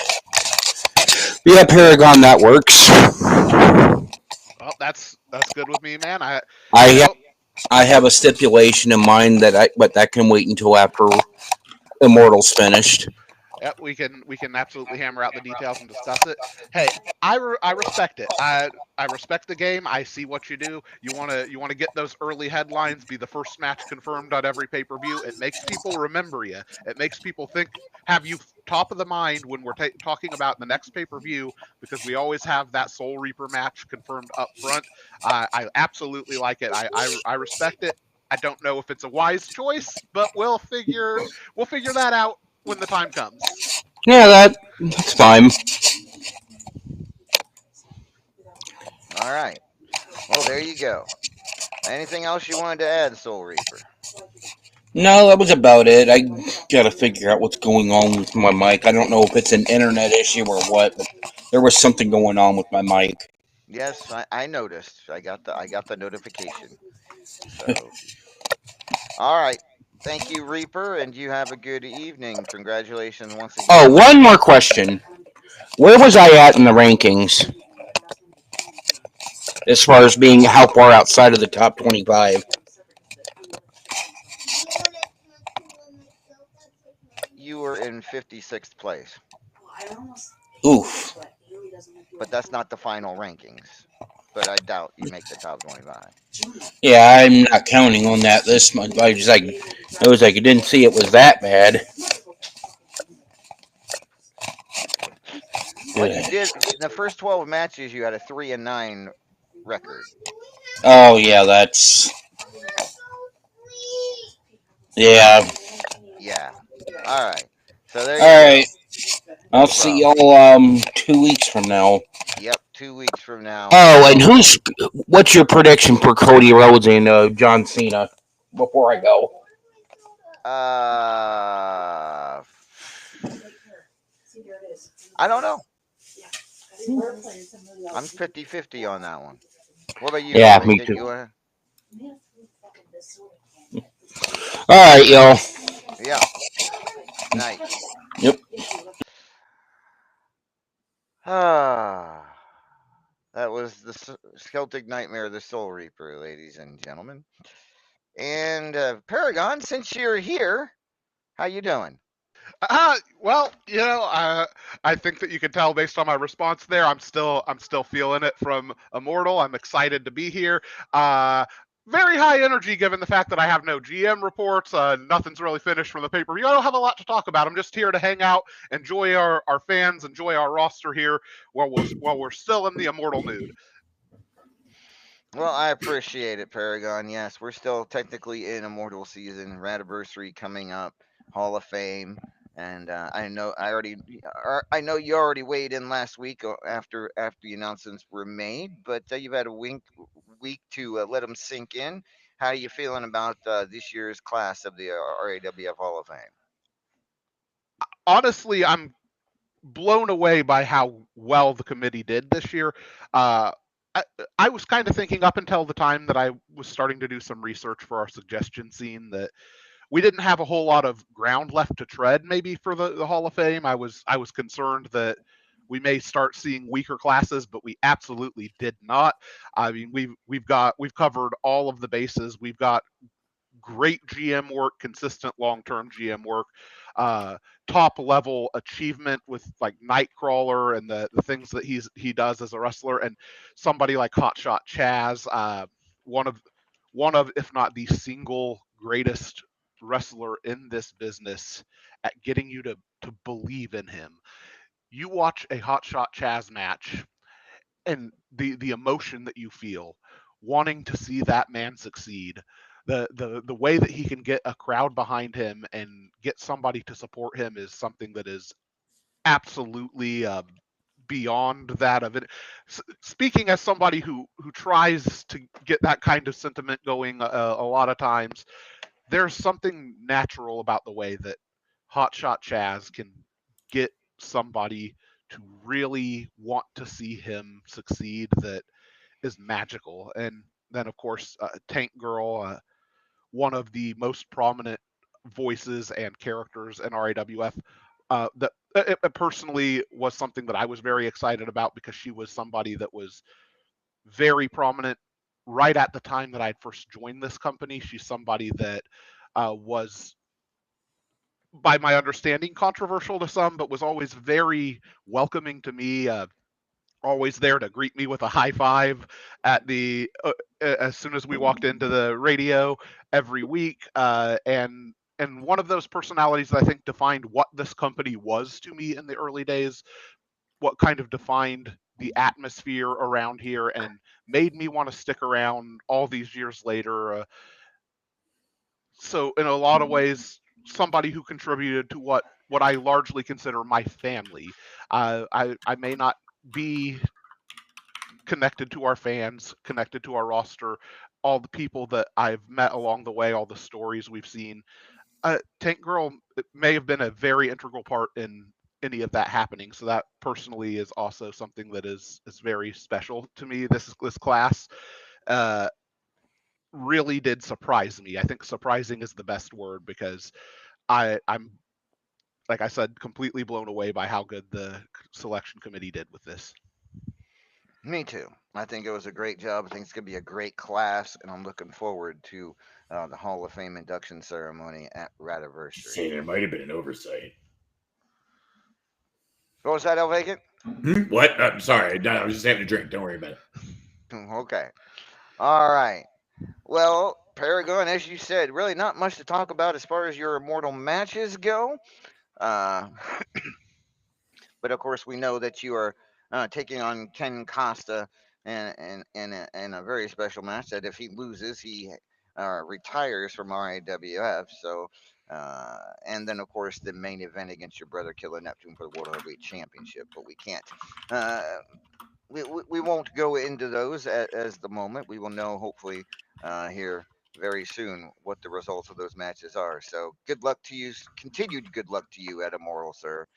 Yeah, Paragon, that works. Well, that's good with me, man. I have a stipulation in mind but that can wait until after Immortal's finished. Yep, we can absolutely hammer out the details and discuss it. Hey, I respect it. I respect the game. I see what you do. You want to get those early headlines, be the first match confirmed on every pay-per-view. It makes people remember you. It makes people have you top of the mind when we're talking about the next pay-per-view, because we always have that Soul Reaper match confirmed up front. I absolutely like it. I respect it. I don't know if it's a wise choice, but we'll figure that out when the time comes. Yeah, that's fine. All right. Well, there you go. Anything else you wanted to add, Soul Reaper? No, that was about it. I gotta figure out what's going on with my mic. I don't know if it's an internet issue or what, but there was something going on with my mic. Yes, I noticed. I got the notification. So, all right. Thank you, Reaper, and you have a good evening. Congratulations once again. Oh, one more question. Where was I at in the rankings? As far as being how far outside of the top 25? You were in 56th place. Oof. But that's not the final rankings. But I doubt you make the top 25. Yeah, I'm not counting on that this month. I was like, I didn't see it was that bad. What you did in the first 12 matches, you had a 3-9 record. Oh yeah, that's yeah. Yeah. All right. So there you All go. right. I'll see y'all 2 weeks from now. Yep, 2 weeks from now. Oh, and what's your prediction for Cody Rhodes and John Cena before I go? I don't know. I'm 50-50 on that one. What about you? Yeah, me too. All right, y'all. Yeah. Night. Yep. That was the Celtic Nightmare, the Soul Reaper, ladies and gentlemen. And Paragon, since you're here, how you doing? Well, I think that you can tell based on my response there. I'm still feeling it from Immortal. I'm excited to be here. very high energy given the fact that I have no GM reports. Nothing's really finished from the pay-per-view. I don't have a lot to talk about. I'm just here to hang out, enjoy our fans, enjoy our roster here while we're still in the immortal mood. Well, I appreciate it, Paragon. Yes, we're still technically in Immortal season, Radiversary coming up, Hall of Fame, and I know you already weighed in last week after the announcements were made, but you've had a week to let them sink in. How are you feeling about this year's class of the RAWF Hall of Fame? Honestly, I'm blown away by how well the committee did this year. Uh, I was kind of thinking up until the time that I was starting to do some research for our suggestion scene that we didn't have a whole lot of ground left to tread maybe for the Hall of Fame. I was concerned that we may start seeing weaker classes, but we absolutely did not. I mean, we've covered all of the bases. We've got great GM work, consistent long-term GM work, top level achievement with like Nightcrawler and the things that he does as a wrestler, and somebody like Hotshot Chaz, one of if not the single greatest wrestler in this business at getting you to believe in him. You watch a Hotshot Chaz match and the emotion that you feel wanting to see that man succeed, the way that he can get a crowd behind him and get somebody to support him is something that is absolutely beyond that of it. Speaking as somebody who tries to get that kind of sentiment going a lot of times, there's something natural about the way that Hotshot Chaz can get somebody to really want to see him succeed that is magical. And then, of course, Tank Girl, one of the most prominent voices and characters in RAWF. That it personally was something that I was very excited about because she was somebody that was very prominent right at the time that I'd first joined this company. She's somebody that was, by my understanding, controversial to some, but was always very welcoming to me. Always there to greet me with a high five at the as soon as we walked into the radio every week, and one of those personalities that I think defined what this company was to me in the early days, what kind of defined the atmosphere around here and made me want to stick around all these years later. So in a lot of ways, somebody who contributed to what I largely consider my family. I may not be connected to our fans, connected to our roster, all the people that I've met along the way, all the stories we've seen. Tank Girl may have been a very integral part in any of that happening. So that personally is also something that is very special to me. This class really did surprise me. I think surprising is the best word because I'm, like I said, completely blown away by how good the selection committee did with this. Me too. I think it was a great job. I think it's going to be a great class, and I'm looking forward to the Hall of Fame induction ceremony at Radiversary. Say there might have been an oversight. What was that, El Vacant? What? I'm sorry. No, I was just having a drink. Don't worry about it. Okay. All right. Well, Paragon, as you said, really not much to talk about as far as your immortal matches go. But of course, we know that you are taking on Ken Costa in a very special match. That if he loses, he retires from RAWF. So, and then of course the main event against your brother Killer Neptune for the World Heavyweight Championship. But we can't. We won't go into those as the moment. We will know hopefully here very soon what the results of those matches are. So good luck to you. Continued good luck to you at Immortal, sir.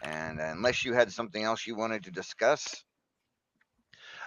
And unless you had something else you wanted to discuss.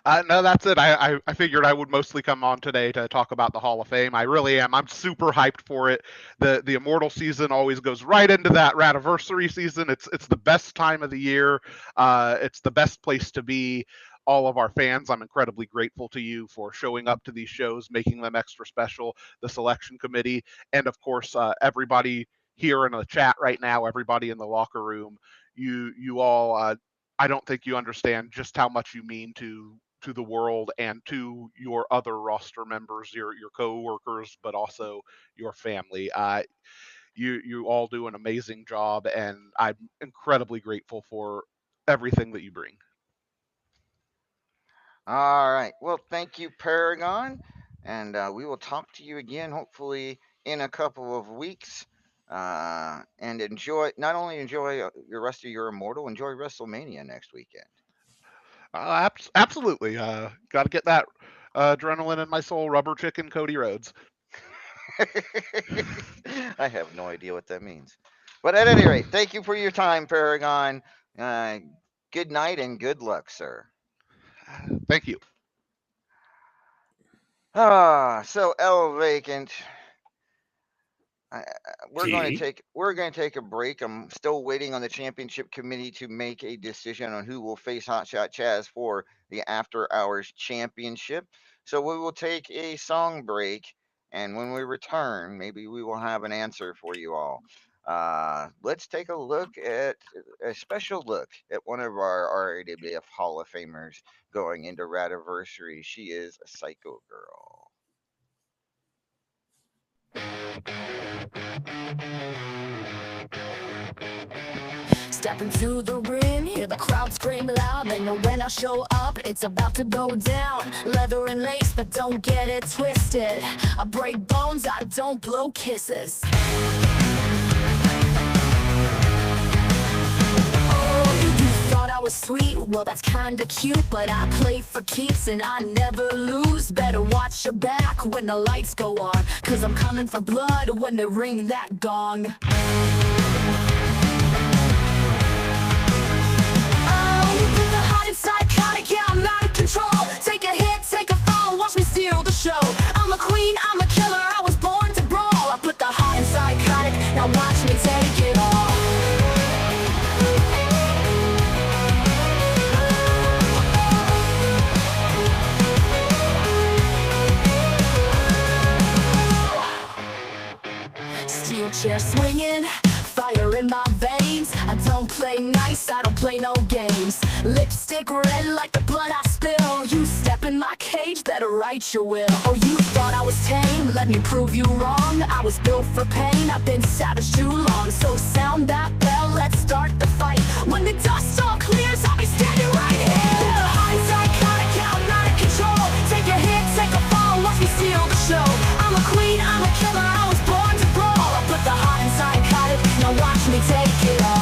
No, that's it. I figured I would mostly come on today to talk about the Hall of Fame. I really am. I'm super hyped for it. The Immortal season always goes right into that Radiversary season. It's the best time of the year. It's the best place to be. All of our fans, I'm incredibly grateful to you for showing up to these shows, making them extra special. The selection committee, and of course, everybody here in the chat right now, everybody in the locker room. You all. I don't think you understand just how much you mean to the world and to your other roster members, your co-workers, but also your family. You all do an amazing job, and I'm incredibly grateful for everything that you bring. All right. Well, thank you, Paragon, and we will talk to you again, hopefully in a couple of weeks. And enjoy, not only enjoy your rest of your Immortal, enjoy WrestleMania next weekend. Absolutely. Got to get that adrenaline in my soul. Rubber chicken, Cody Rhodes. I have no idea what that means. But at any rate, thank you for your time, Paragon. Uh, Good night and good luck, sir. Thank you. So L Vacant. We're going to T. take a break. I'm still waiting on the championship committee to make a decision on who will face Hotshot Chaz for the After Hours Championship. So we will take a song break, and when we return, maybe we will have an answer for you all. Let's take a special look at one of our RAWF Hall of Famers going into Radiversary. She is a Psycho Girl. Step into the ring, hear the crowd scream loud. They know when I show up, it's about to go down. Leather and lace, but don't get it twisted. I break bones, I don't blow kisses. Oh, you thought I was sweet, well that's kinda cute. But I play for keeps and I never lose. Better watch your back when the lights go on, 'cause I'm coming for blood when they ring that gong. Psychotic, yeah, I'm out of control. Take a hit, take a fall, watch me steal the show. I'm a queen, I'm a killer, I was born to brawl. I put the heart in psychotic, now watch me take it all. Steel chair swinging, fire in my veins. I don't play nice, I don't play no games. Lipstick red like the blood I spill. You step in my cage, better write your will. Oh, you thought I was tame, let me prove you wrong. I was built for pain, I've been savage too long. So sound that bell, let's start the fight. When the dust all clears, I'll be standing right here. I'm psychotic, yeah, I'm out of control. Take a hit, take a fall, watch me steal the show. I'm a queen, I'm a killer, I was born to brawl. I put the heart in psychotic, now watch me take it all.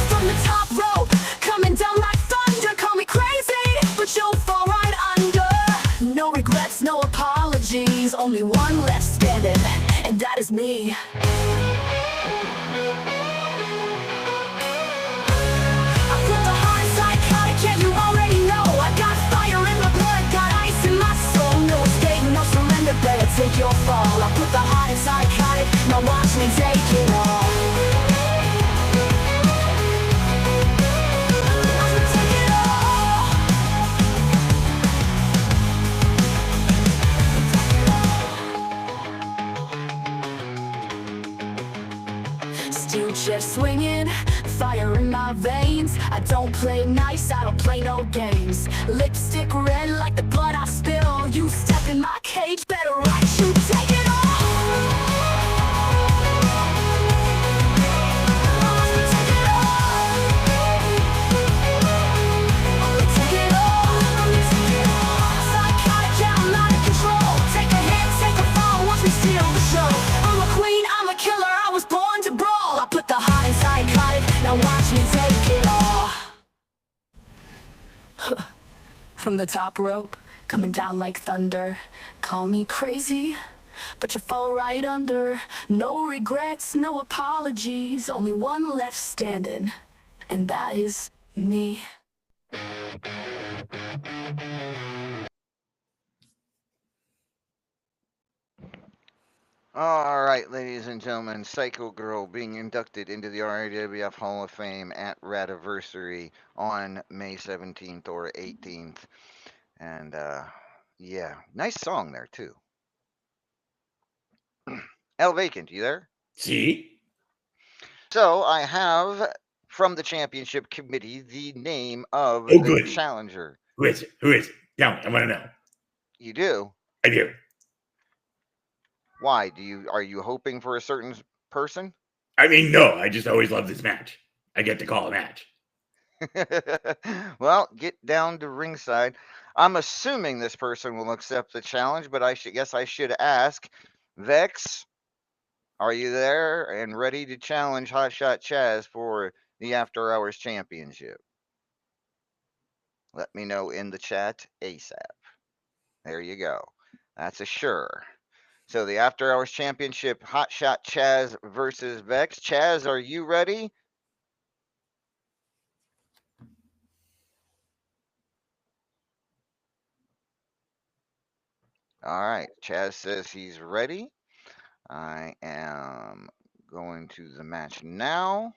From the top rope, coming down like thunder. Call me crazy, but you'll fall right under. No regrets, no apologies, only one left standing, and that is me. I put the heart in psychotic, yeah, you already know. I got fire in my blood, got ice in my soul. No escape, no surrender, better take your fall. I put the heart in psychotic, now watch me take it all. Watch me take it all. Steel chair swinging, fire in my veins. I don't play nice, I don't play no games. Lipstick red like the blood I spill. You step in my cage, better right, you take it all. Watch me take it all. Take it all. Take it all. Psychotic, yeah, I'm out of control. Take a hit, take a fall, watch me steal the show. I'm a queen, I'm a killer, I was born to brawl. I put the heart in psychotic, now watch me take it all. From the top rope, coming down like thunder. Call me crazy, but you fall right under. No regrets, no apologies, only one left standing, and that is me. All right, ladies and gentlemen, Psycho Girl being inducted into the RAWF Hall of Fame at Radiversary on May 17th or 18th. And yeah, nice song there too. L Vacant, you there? See? So I have from the championship committee the name of Oh, the good. challenger. Who is it? Who is it? Tell me. I want to know. You do? I do. Why? Are you hoping for a certain person? I mean, no. I just always love this match. I get to call a match. Well, get down to ringside. I'm assuming this person will accept the challenge, but guess I should ask. Vex, are you there and ready to challenge Hotshot Chaz for the After Hours Championship? Let me know in the chat ASAP. There you go. That's a sure. So the After Hours Championship, Hotshot Chaz versus Vex. Chaz, are you ready? All right. Chaz says he's ready. I am going to the match now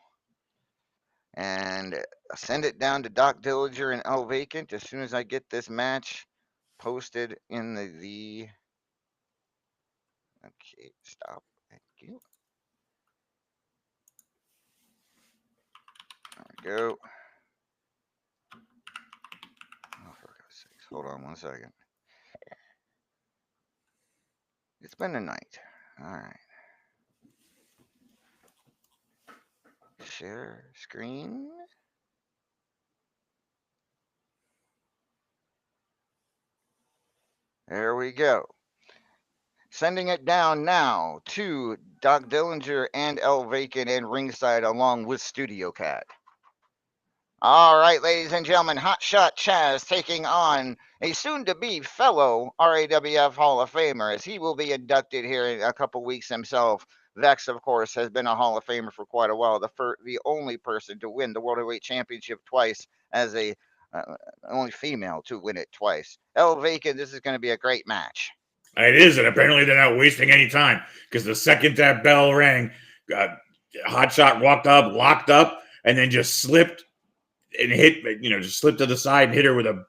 and send it down to Doc Dillinger and L Vacant as soon as I get this match posted in the okay, stop. Thank you. There we go. Oh, for God's sakes. Hold on 1 second. It's been a night. All right. Share screen. There we go. Sending it down now to Doc Dillinger and L Vacant and ringside along with Studio Cat. All right, ladies and gentlemen, Hotshot Chaz taking on a soon-to-be fellow RAWF Hall of Famer, as he will be inducted here in a couple weeks himself. Vex, of course, has been a Hall of Famer for quite a while, the only person to win the World Heavyweight Championship twice, as a only female to win it twice. L Vacant, this is going to be a great match. It is, and apparently they're not wasting any time, because the second that bell rang, Hotshot walked up, locked up, and then just slipped and hit, just slipped to the side and hit her with a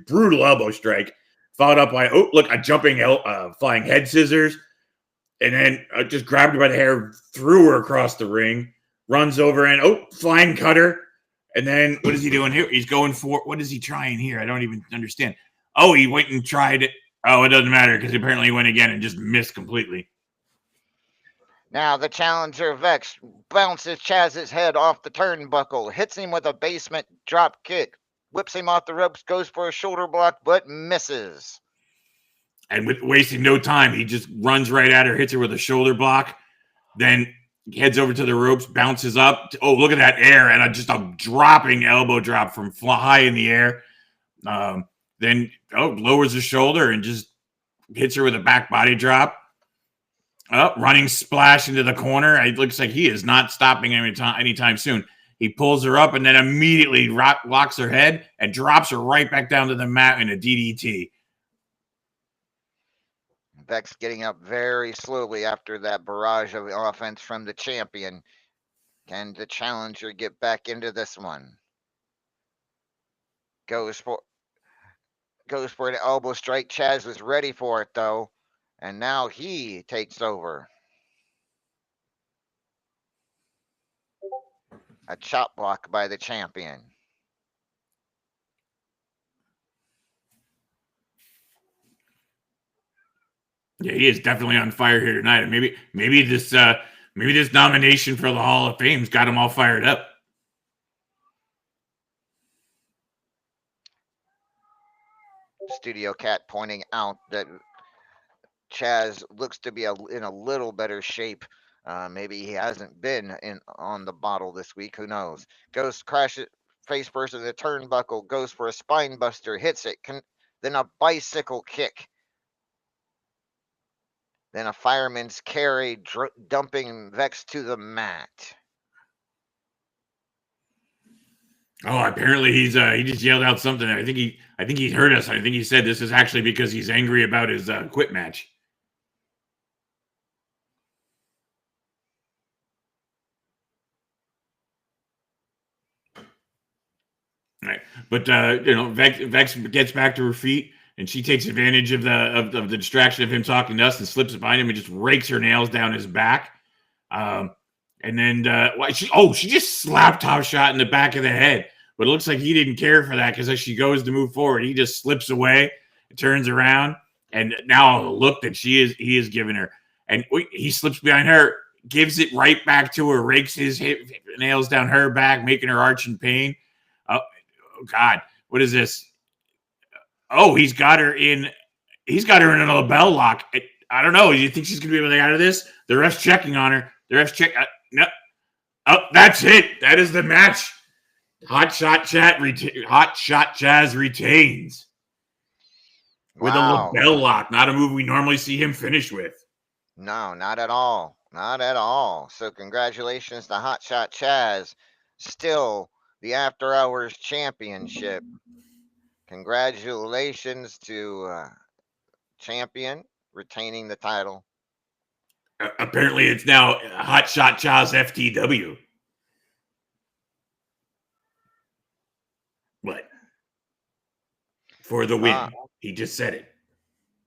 brutal elbow strike, followed up by, a jumping flying head scissors, and then just grabbed her by the hair, threw her across the ring, runs over and, flying cutter. And then what is he doing here? He's going for, what is he trying here? I don't even understand. Oh, he went and tried it. Oh, it doesn't matter, because apparently he went again and just missed completely. Now the challenger Vex bounces Chaz's head off the turnbuckle, hits him with a basement drop kick, whips him off the ropes, goes for a shoulder block, but misses. And with wasting no time, he just runs right at her, hits her with a shoulder block, then heads over to the ropes, bounces up. Oh, look at that air, and just a dropping elbow drop from high in the air. Then lowers the shoulder and just hits her with a back body drop. Running splash into the corner. It looks like he is not stopping anytime soon. He pulls her up and then immediately locks her head and drops her right back down to the mat in a DDT. Vex getting up very slowly after that barrage of offense from the champion. Can the challenger get back into this one? Goes for an elbow strike. Chaz was ready for it though, and now he takes over. A chop block by the champion. Yeah, he is definitely on fire here tonight. And maybe this nomination for the Hall of Fame's got him all fired up. Studio Cat pointing out that Chaz looks to be in a little better shape. Maybe he hasn't been on the bottle this week. Who knows? Goes crashes face first in the turnbuckle. Goes for a spine buster. Hits it. Then a bicycle kick. Then a fireman's carry, dumping Vex to the mat. Oh, apparently he just yelled out something. I think he heard us. I think he said this is actually because he's angry about his quit match. All right. But Vex gets back to her feet, and she takes advantage of the distraction of him talking to us, and slips behind him and just rakes her nails down his back. And then she just slapped Top Shot in the back of the head. But it looks like he didn't care for that, because as she goes to move forward, he just slips away, turns around, and now the look that he is giving her, and he slips behind her, gives it right back to her, rakes his nails down her back, making her arch in pain. Oh God, what is this? Oh, he's got her in a bell lock. I don't know. Do you think she's gonna be able to get out of this? The ref's checking on her. The ref's check. No. Oh, that's it. That is the match. Hot Shot Chaz retains with a lapel lock. Not a move we normally see him finish with. No, not at all. Not at all. So congratulations to Hot Shot Chaz. Still the After Hours Championship. Congratulations to champion retaining the title. Apparently, it's now Hot Shot Chaz FTW. What? For the win. He just said it.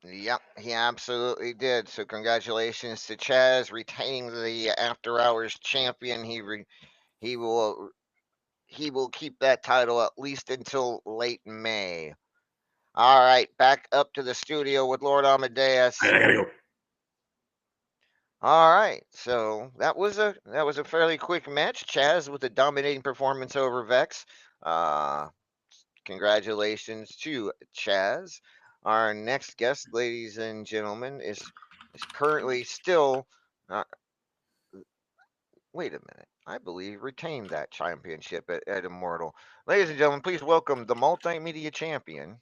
Yep, he absolutely did. So congratulations to Chaz retaining the After Hours champion. He will keep that title at least until late May. All right, back up to the studio with Lord Amadeus. I gotta go. All right, so that was a fairly quick match. Chaz with a dominating performance over Vex. Congratulations to Chaz. Our next guest, ladies and gentlemen, is currently still. Wait a minute. I believe retained that championship at Immortal. Ladies and gentlemen, please welcome the multimedia champion.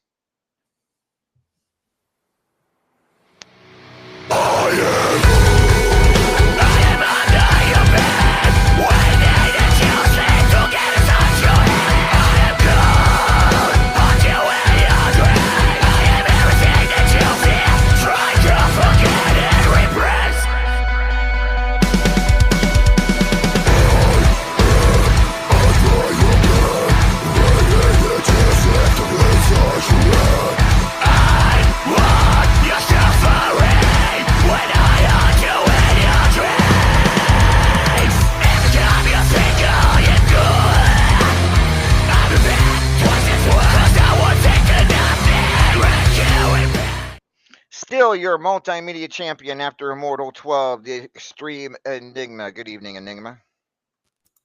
Still your multimedia champion after Immortal 12, the Extreme Enigma. Good evening, Enigma.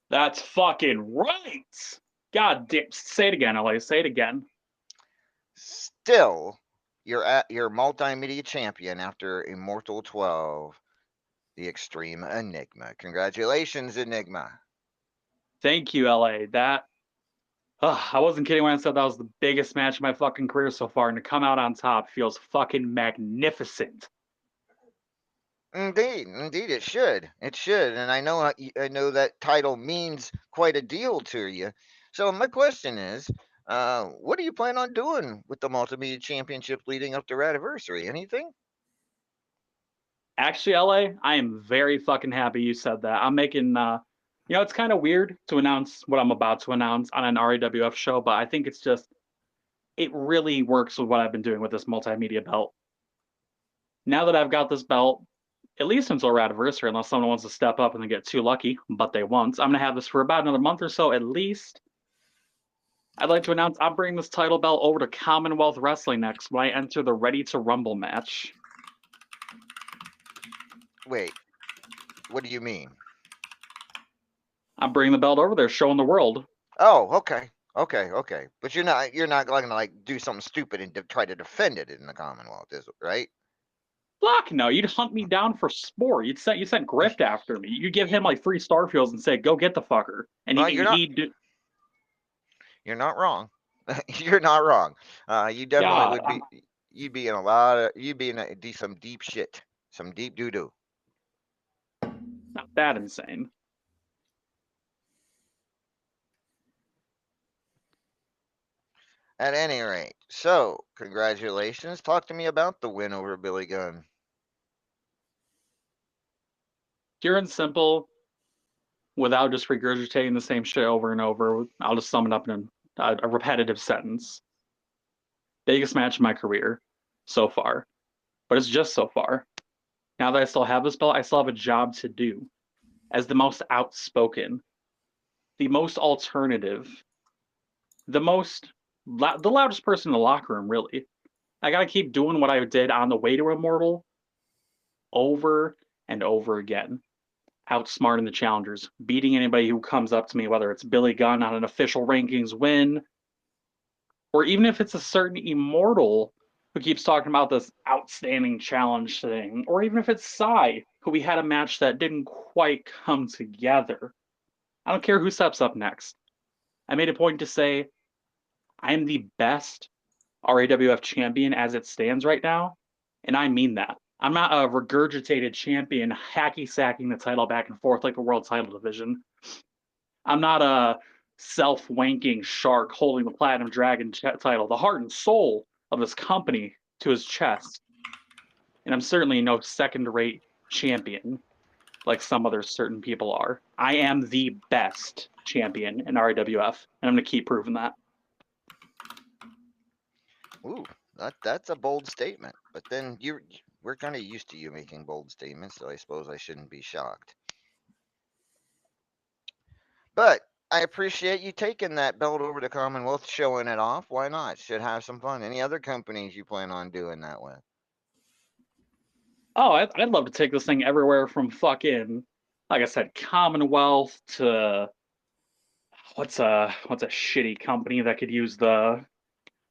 That's fucking right. God damn. Say it again, LA. Say it again. Still your multimedia champion after Immortal 12, the Extreme Enigma. Congratulations, Enigma. Thank you, LA. I wasn't kidding when I said that was the biggest match of my fucking career so far, and to come out on top feels fucking magnificent. Indeed, it should. It should, and I know that title means quite a deal to you. So my question is, what do you plan on doing with the multimedia championship leading up to Radiversary? Anything? Actually, LA, I am very fucking happy you said that. I'm making, it's kind of weird to announce what I'm about to announce on an RAWF show, but I think it really works with what I've been doing with this multimedia belt. Now that I've got this belt, at least until Radiversary, unless someone wants to step up and then get too lucky, but they won't. I'm going to have this for about another month or so at least. I'd like to announce I'm bringing this title belt over to Commonwealth Wrestling next when I enter the Ready to Rumble match. Wait, what do you mean? I'm bringing the belt over there, showing the world. Oh, okay. But you're not going to like do something stupid and try to defend it in the Commonwealth, right? Fuck no, you'd hunt me down for sport. You sent Grift after me. You'd give him like 3 Starfields and say, "Go get the fucker." And You're not wrong. You're not wrong. You definitely would be. You'd be in some deep shit, some deep doo doo. Not that insane. At any rate, so congratulations. Talk to me about the win over Billy Gunn. Pure and simple, without just regurgitating the same shit over and over. I'll just sum it up in a repetitive sentence. Biggest match of my career so far, but it's just so far. Now that I still have this belt, I still have a job to do. As the most outspoken, the most alternative, the loudest person in the locker room, really. I gotta keep doing what I did on the way to Immortal over and over again. Outsmarting the challengers, beating anybody who comes up to me, whether it's Billy Gunn on an official rankings win, or even if it's a certain Immortal who keeps talking about this outstanding challenge thing, or even if it's Sai, who we had a match that didn't quite come together. I don't care who steps up next. I made a point to say, I am the best RAWF champion as it stands right now, and I mean that. I'm not a regurgitated champion hacky-sacking the title back and forth like the world title division. I'm not a self-wanking shark holding the Platinum Dragon title, the heart and soul of this company, to his chest. And I'm certainly no second-rate champion like some other certain people are. I am the best champion in RAWF, and I'm going to keep proving that. Ooh, that's a bold statement. But then we're kind of used to you making bold statements, so I suppose I shouldn't be shocked. But I appreciate you taking that belt over to Commonwealth, showing it off. Why not? Should have some fun. Any other companies you plan on doing that with? Oh, I'd love to take this thing everywhere from fucking, like I said, Commonwealth to what's a shitty company that could use the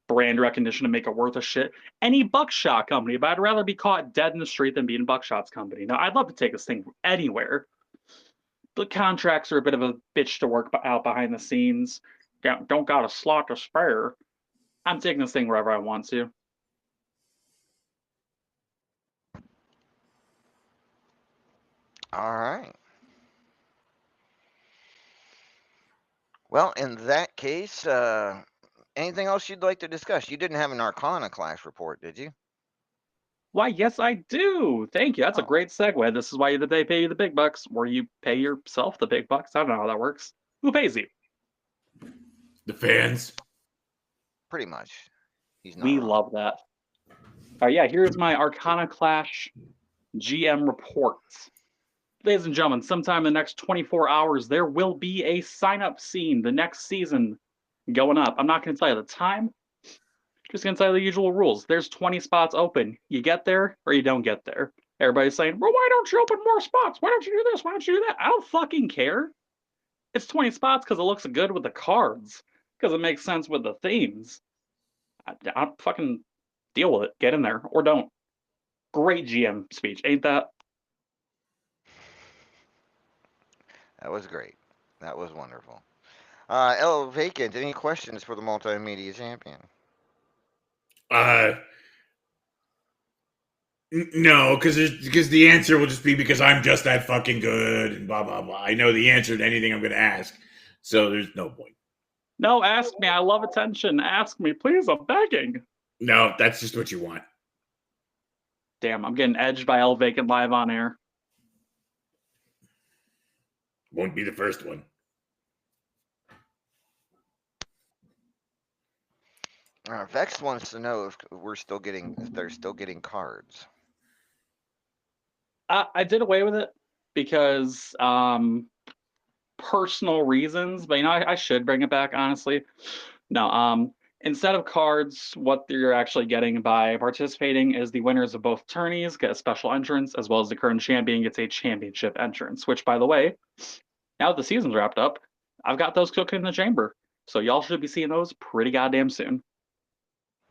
brand recognition to make it worth a shit. Any buckshot company, but I'd rather be caught dead in the street than be in Buckshot's company. Now, I'd love to take this thing anywhere. The contracts are a bit of a bitch to work out behind the scenes. Don't got a slot to spare. I'm taking this thing wherever I want to. All right. Well, in that case, anything else you'd like to discuss? You didn't have an Arcana class report, did you? Why, yes, I do. Thank you. That's a Oh. great segue. This is why they pay you the big bucks, or you pay yourself the big bucks. I don't know how that works. Who pays you? The fans. Pretty much. He's not We wrong. love that. All right, yeah, here's my Arcana Clash GM reports. Ladies and gentlemen, sometime in the next 24 hours, there will be a sign-up scene, the next season going up. I'm not going to tell you the time. Just going to tell you the usual rules. There's 20 spots open. You get there or you don't get there. Everybody's saying, well, why don't you open more spots? Why don't you do this? Why don't you do that? I don't fucking care. It's 20 spots because it looks good with the cards, because it makes sense with the themes. I don't fucking deal with it. Get in there or don't. Great GM speech, ain't that? That was great. That was wonderful. El Vacant, any questions for the multimedia champion? No, because the answer will just be because I'm just that fucking good and blah blah blah. I know the answer to anything I'm going to ask, so there's no point. No, ask me. I love attention. Ask me, please. I'm begging. No, that's just what you want. Damn, I'm getting edged by El Vacant live on air. Won't be the first one. Vex wants to know if they're still getting cards. I did away with it because personal reasons, but I should bring it back, honestly. No, instead of cards, what you're actually getting by participating is the winners of both tourneys get a special entrance, as well as the current champion gets a championship entrance, which, by the way, now that the season's wrapped up, I've got those cooking in the chamber. So y'all should be seeing those pretty goddamn soon.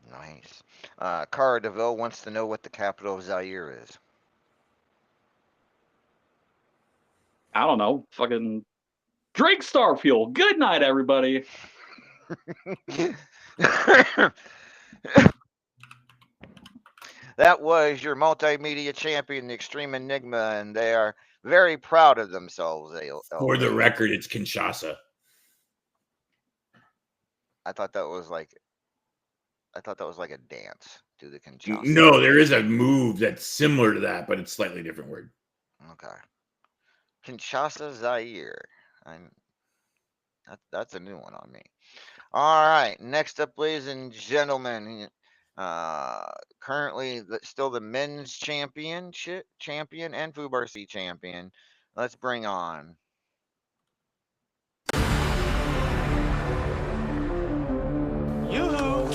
Nice. Cara DeVille wants to know what the capital of Zaire is. I don't know, fucking drink Starfuel. Good night, everybody. That was your multimedia champion, the Extreme Enigma, and they are very proud of themselves. For the record, it's Kinshasa. I thought that was like a dance to the Kinshasa. No, there is a move that's similar to that, but it's slightly different word. Okay. Kinshasa, Zaire. That's a new one on me. All right. Next up, ladies and gentlemen, currently still the men's champion and Fubar C champion. Let's bring on. Yoo-hoo!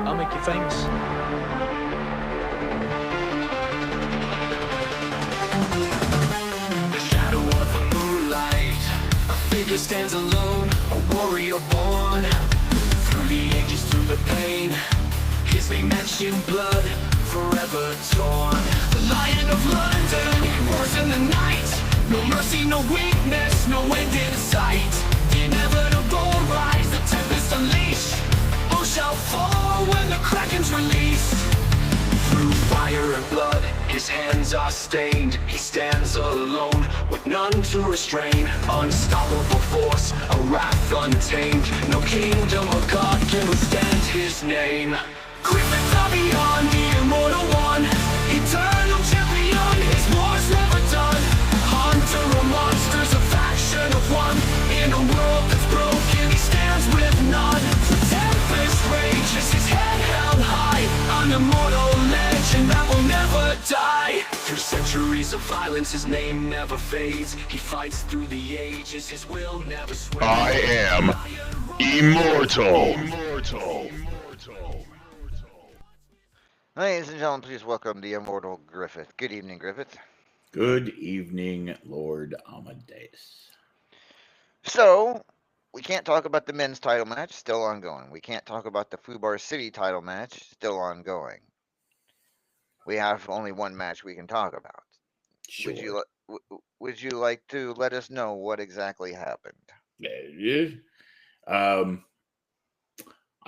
I'll make you famous. The shadow of the moonlight, a figure stands alone, a warrior born. Through the ages, through the pain, his name etched in blood, forever torn. The Lion of London, he roars in the night. No mercy, no weakness, no end in sight. The inevitable rise, the tempest unleash. All shall fall when the Kraken's released. Through fire and blood, his hands are stained. He stands alone, with none to restrain. Unstoppable force, a wrath untamed. No kingdom or god can withstand his name. Griffins are beyond the immortal one. Eternal champion, his war's never done. Hunter of monsters, a faction of one. In a world that's broken, he stands with none. The tempest rages, his head held high. An immortal legend that will never die. Through centuries of violence, his name never fades. He fights through the ages, his will never sways. I am immortal. Ladies and gentlemen, please welcome the immortal Griffith. Good evening, Griffith. Good evening, Lord Amadeus. So, we can't talk about the men's title match, still ongoing. We can't talk about the Fubar City title match, still ongoing. We have only one match we can talk about. Sure. Would you like to let us know what exactly happened? I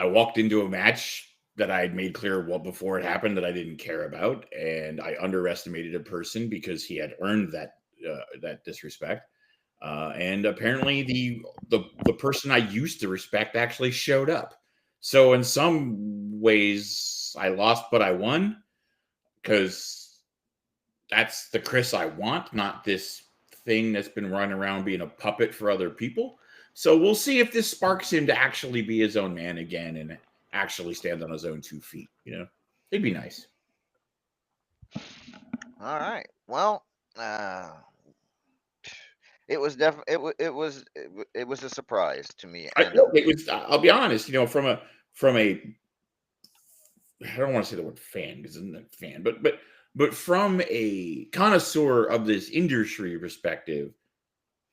walked into a match that I had made clear before it happened that I didn't care about, and I underestimated a person because he had earned that disrespect. And apparently, the person I used to respect actually showed up. So in some ways, I lost, but I won, because that's the Chris I want, not this thing that's been running around being a puppet for other people. So we'll see if this sparks him to actually be his own man again and actually stand on his own 2 feet. It'd be nice. All right. Well, it was definitely it was a surprise to me. It was. I'll be honest. From a I don't want to say the word fan because I'm not a fan, but from a connoisseur of this industry perspective,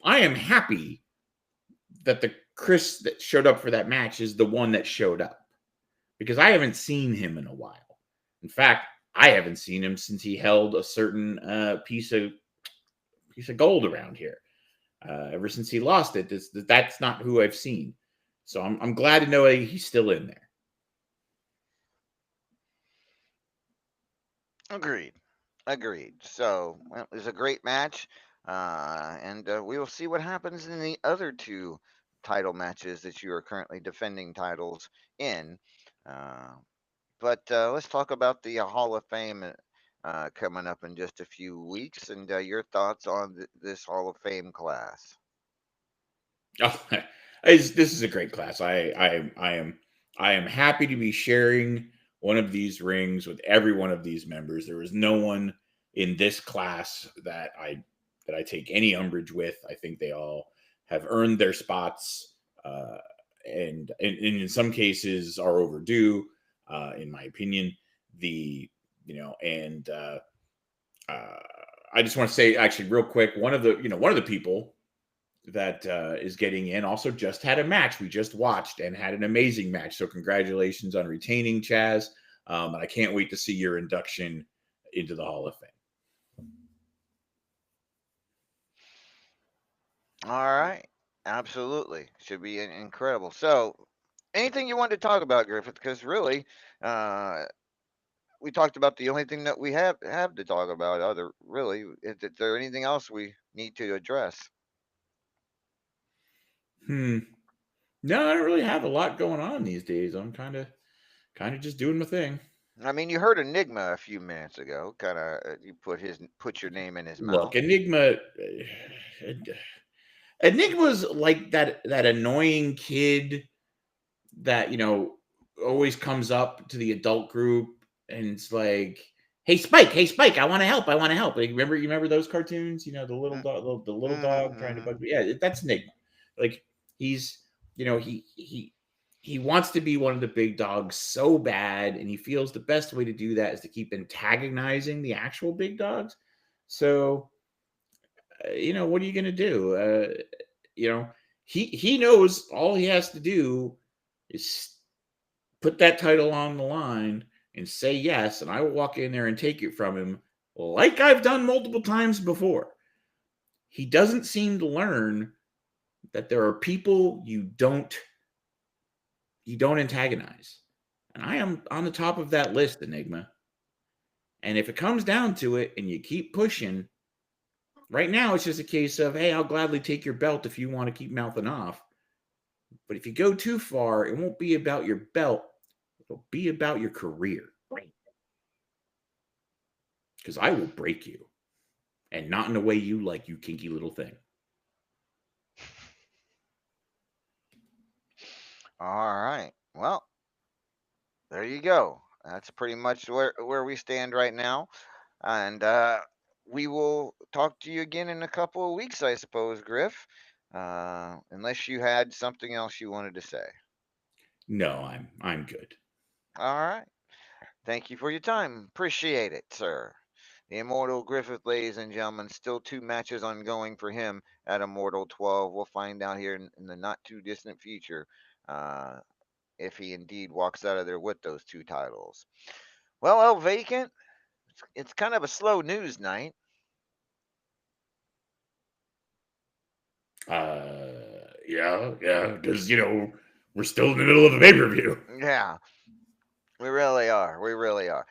I am happy that the Chris that showed up for that match is the one that showed up, because I haven't seen him in a while. In fact, I haven't seen him since he held a certain piece of gold around here. Ever since he lost it, that's not who I've seen. So I'm glad to know that he's still in there. Agreed. So it was a great match, and we will see what happens in the other 2 title matches that you are currently defending titles in. But let's talk about the Hall of Fame coming up in just a few weeks, and your thoughts on this Hall of Fame class. Oh, this is a great class. I am happy to be sharing one of these rings with every one of these members. There is no one in this class that I take any umbrage with. I think they all have earned their spots, and in some cases are overdue, in my opinion. I just want to say, actually, real quick, one of the people that is getting in also just had a match we just watched and had an amazing match. So congratulations on retaining, Chaz. And I can't wait to see your induction into the Hall of Fame. All right. Absolutely. Should be incredible. So, anything you want to talk about, Griffith? Because really, we talked about the only thing that we have to talk about. Is there anything else we need to address? No, I don't really have a lot going on these days. I'm kind of just doing my thing. I mean, you heard Enigma a few minutes ago. Kind of, you put your name in his mouth. Look, Enigma. Enigma's like that annoying kid that always comes up to the adult group and it's like, hey Spike, I want to help, Like, you remember those cartoons, the little dog, the little dog trying to bug me. Yeah, that's Enigma. Like, he's he wants to be one of the big dogs so bad, and he feels the best way to do that is to keep antagonizing the actual big dogs. So what are you going to do? He knows all he has to do is put that title on the line and say yes, and I will walk in there and take it from him like I've done multiple times before. He doesn't seem to learn that there are people you don't antagonize. And I am on the top of that list, Enigma. And if it comes down to it and you keep pushing, right now it's just a case of, hey, I'll gladly take your belt if you want to keep mouthing off. But if you go too far, it won't be about your belt. It'll be about your career. Because I will break you. And not in a way you like, you kinky little thing. All right. Well, there you go. That's pretty much where we stand right now. And we will talk to you again in a couple of weeks, I suppose, Griff. Unless you had something else you wanted to say. No, I'm good. All right. Thank you for your time. Appreciate it, sir. The Immortal Griffith, ladies and gentlemen, still 2 matches ongoing for him at Immortal 12. We'll find out here in the not too distant future if he indeed walks out of there with those 2 titles. Well, El Vacant, it's kind of a slow news night. Yeah, because we're still in the middle of a pay-per-view. Yeah, we really are. We really are.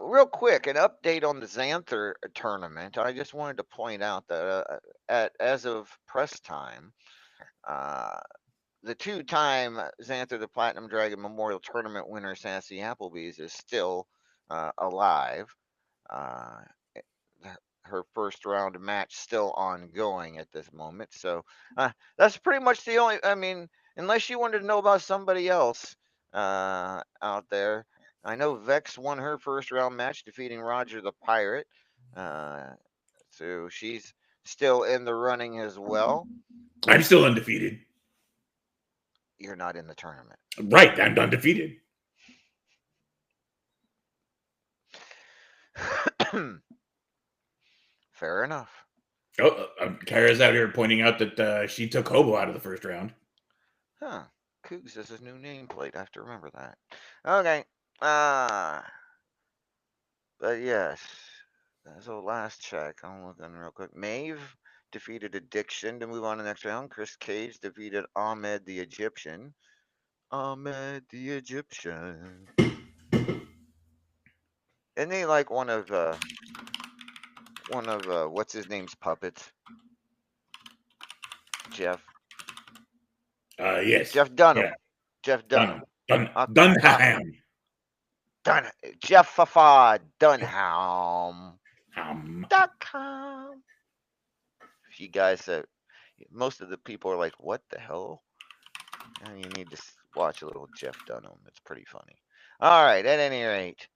Real quick, an update on the Xanther tournament. I just wanted to point out that as of press time, the 2-time Xanther the Platinum Dragon Memorial Tournament winner, Sassy Applebee's, is still alive. Her first round match still ongoing at this moment. So that's pretty much the only. I mean, unless you wanted to know about somebody else out there, I know Vex won her first round match, defeating Roger the Pirate. So she's still in the running as well. I'm still undefeated. You're not in the tournament. Right, I'm undefeated. Fair enough. Oh, Kara's out here pointing out that she took Hobo out of the first round. Huh. Cougs is his new nameplate. I have to remember that. Okay. But yes, that's the last check. I'm looking real quick. Maeve defeated Addiction to move on to the next round. Chris Cage defeated Ahmed the Egyptian. Ahmed the Egyptian. Isn't he like one of what's his name's puppets? Jeff. Yes. Jeff Dunham. Yeah. Jeff Dunham. Dunham. Jeff Dunham. .com. If you guys, most of the people are like, "What the hell?" And you need to watch a little Jeff Dunham. It's pretty funny. All right. At any rate,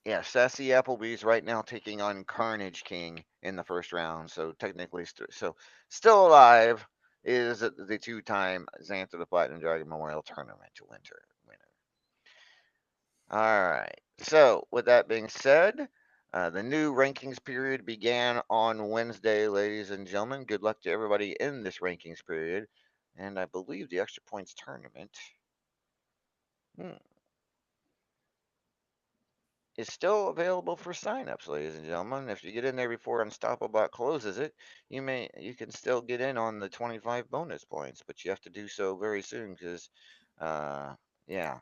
yeah, Sassy Applebee's right now taking on Carnage King in the first round. So technically, still alive is the 2-time Xanther the Platinum Dragon Memorial Tournament winner. All right. So with that being said, the new rankings period began on Wednesday, ladies and gentlemen. Good luck to everybody in this rankings period. And I believe the Extra Points tournament is still available for signups, ladies and gentlemen. If you get in there before Unstoppable closes it, you can still get in on the 25 bonus points, but you have to do so very soon because, yeah.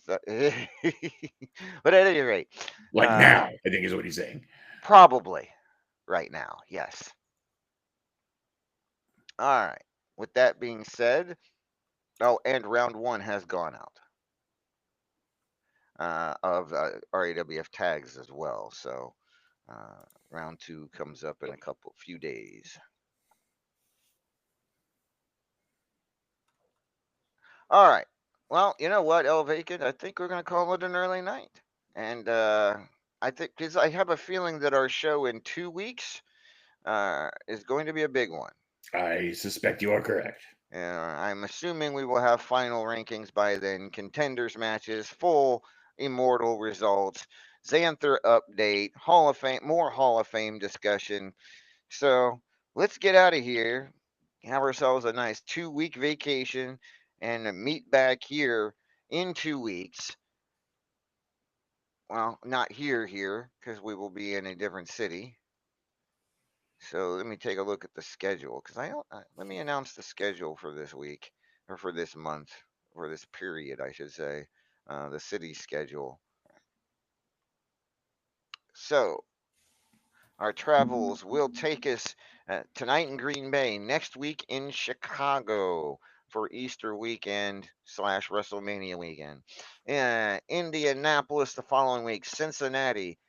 But at any rate, now, I think is what he's saying. Probably right now, yes. All right. With that being said, and round 1 has gone out of RAWF tags as well. So Round 2 comes up in a few days. All right. Well, you know what, El Vacant? I think we're going to call it an early night. And I think, because I have a feeling that our show in 2 weeks is going to be a big one. I suspect you are correct. I'm assuming we will have final rankings by then, contenders matches, full Immortal results, Xanther update, Hall of Fame, more Hall of Fame discussion. So let's get out of here, have ourselves a nice 2-week vacation, and meet back here in 2 weeks. Well, not here, because we will be in a different city. So let me take a look at the schedule, because let me announce the schedule for this week, or for this month, or this period, I should say, the city schedule. So our travels will take us tonight in Green Bay, next week in Chicago for Easter weekend / WrestleMania weekend, Indianapolis the following week, Cincinnati,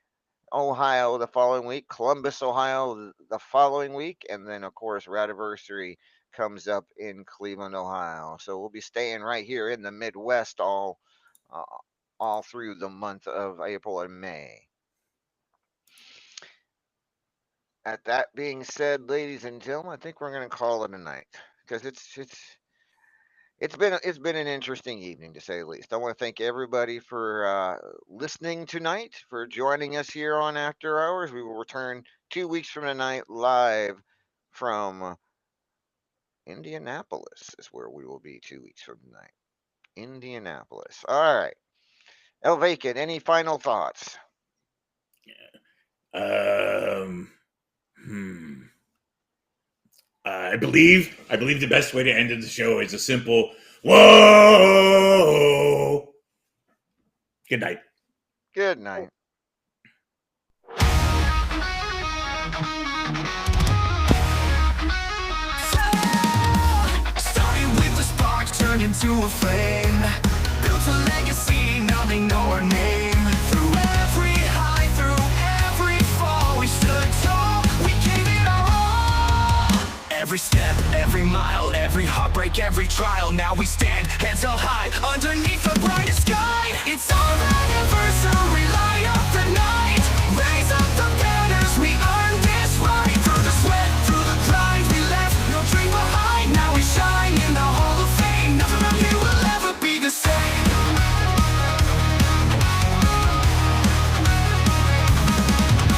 Ohio the following week, Columbus, Ohio the following week, and then of course Radiversary comes up in Cleveland, Ohio. So we'll be staying right here in the Midwest all through the month of April and May. At that being said, ladies and gentlemen, I think we're going to call it a night, because it's been an interesting evening, to say the least. I want to thank everybody for listening tonight, for joining us here on After Hours. We will return 2 weeks from tonight live from Indianapolis, is where we will be 2 weeks from tonight. Indianapolis. All right. El Vacant, any final thoughts? I believe the best way to end the show is a simple whoa. Good night. Good night. Starting with the spark, turned into a flame. Built a legacy, now they know our name. Through every high, through every fall, we stood tall, we gave it our all. Every step, every mile, every heartbreak, every trial, now we stand, heads held high, underneath the brightest sky. It's our anniversary, light up the night, raise up the banners, we earned this right. Through the sweat, through the grind, we left no dream behind. Now we shine in the Hall of Fame, nothing around here will ever be the same.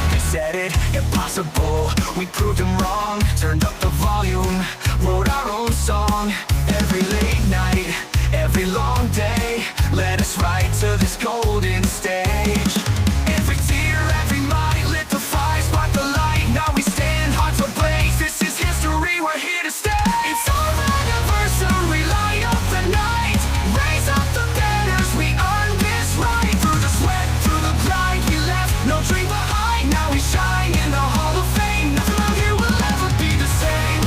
They said it impossible, we proved them wrong. Turned up the volume, wrote our own song. Every late night, every long day, led us right to this golden stage. Every tear, every might, lit the fire, sparked the light. Now we stand, hearts ablaze, this is history, we're here to stay. It's our anniversary, light up the night, raise up the banners, we earned this right. Through the sweat, through the grind, we left no dream behind. Now we shine in the Hall of Fame, nothing around here will ever be the same.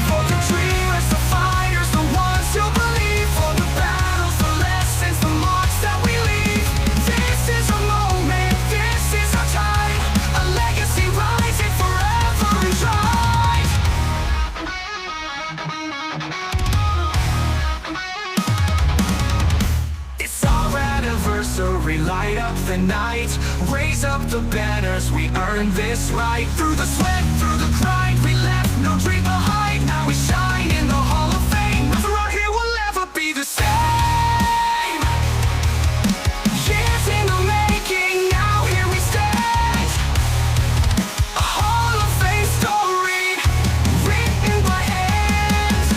For the dreamers, the fighters, the ones who believe, for the battles, the lessons, the marks that we leave. This is a moment, this is our time, a legacy rising forever and drive. It's our anniversary, light up the night, raise up the banners, we earned this right. Through the sweat, through the grind, we left no dream behind. Now we shine in the Hall of Fame, nothing around here will ever be the same. Years in the making, now here we stand, a Hall of Fame story, written by hand.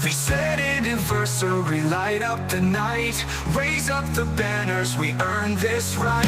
We said anniversary, light up the night, raise up the banners, we earned this right.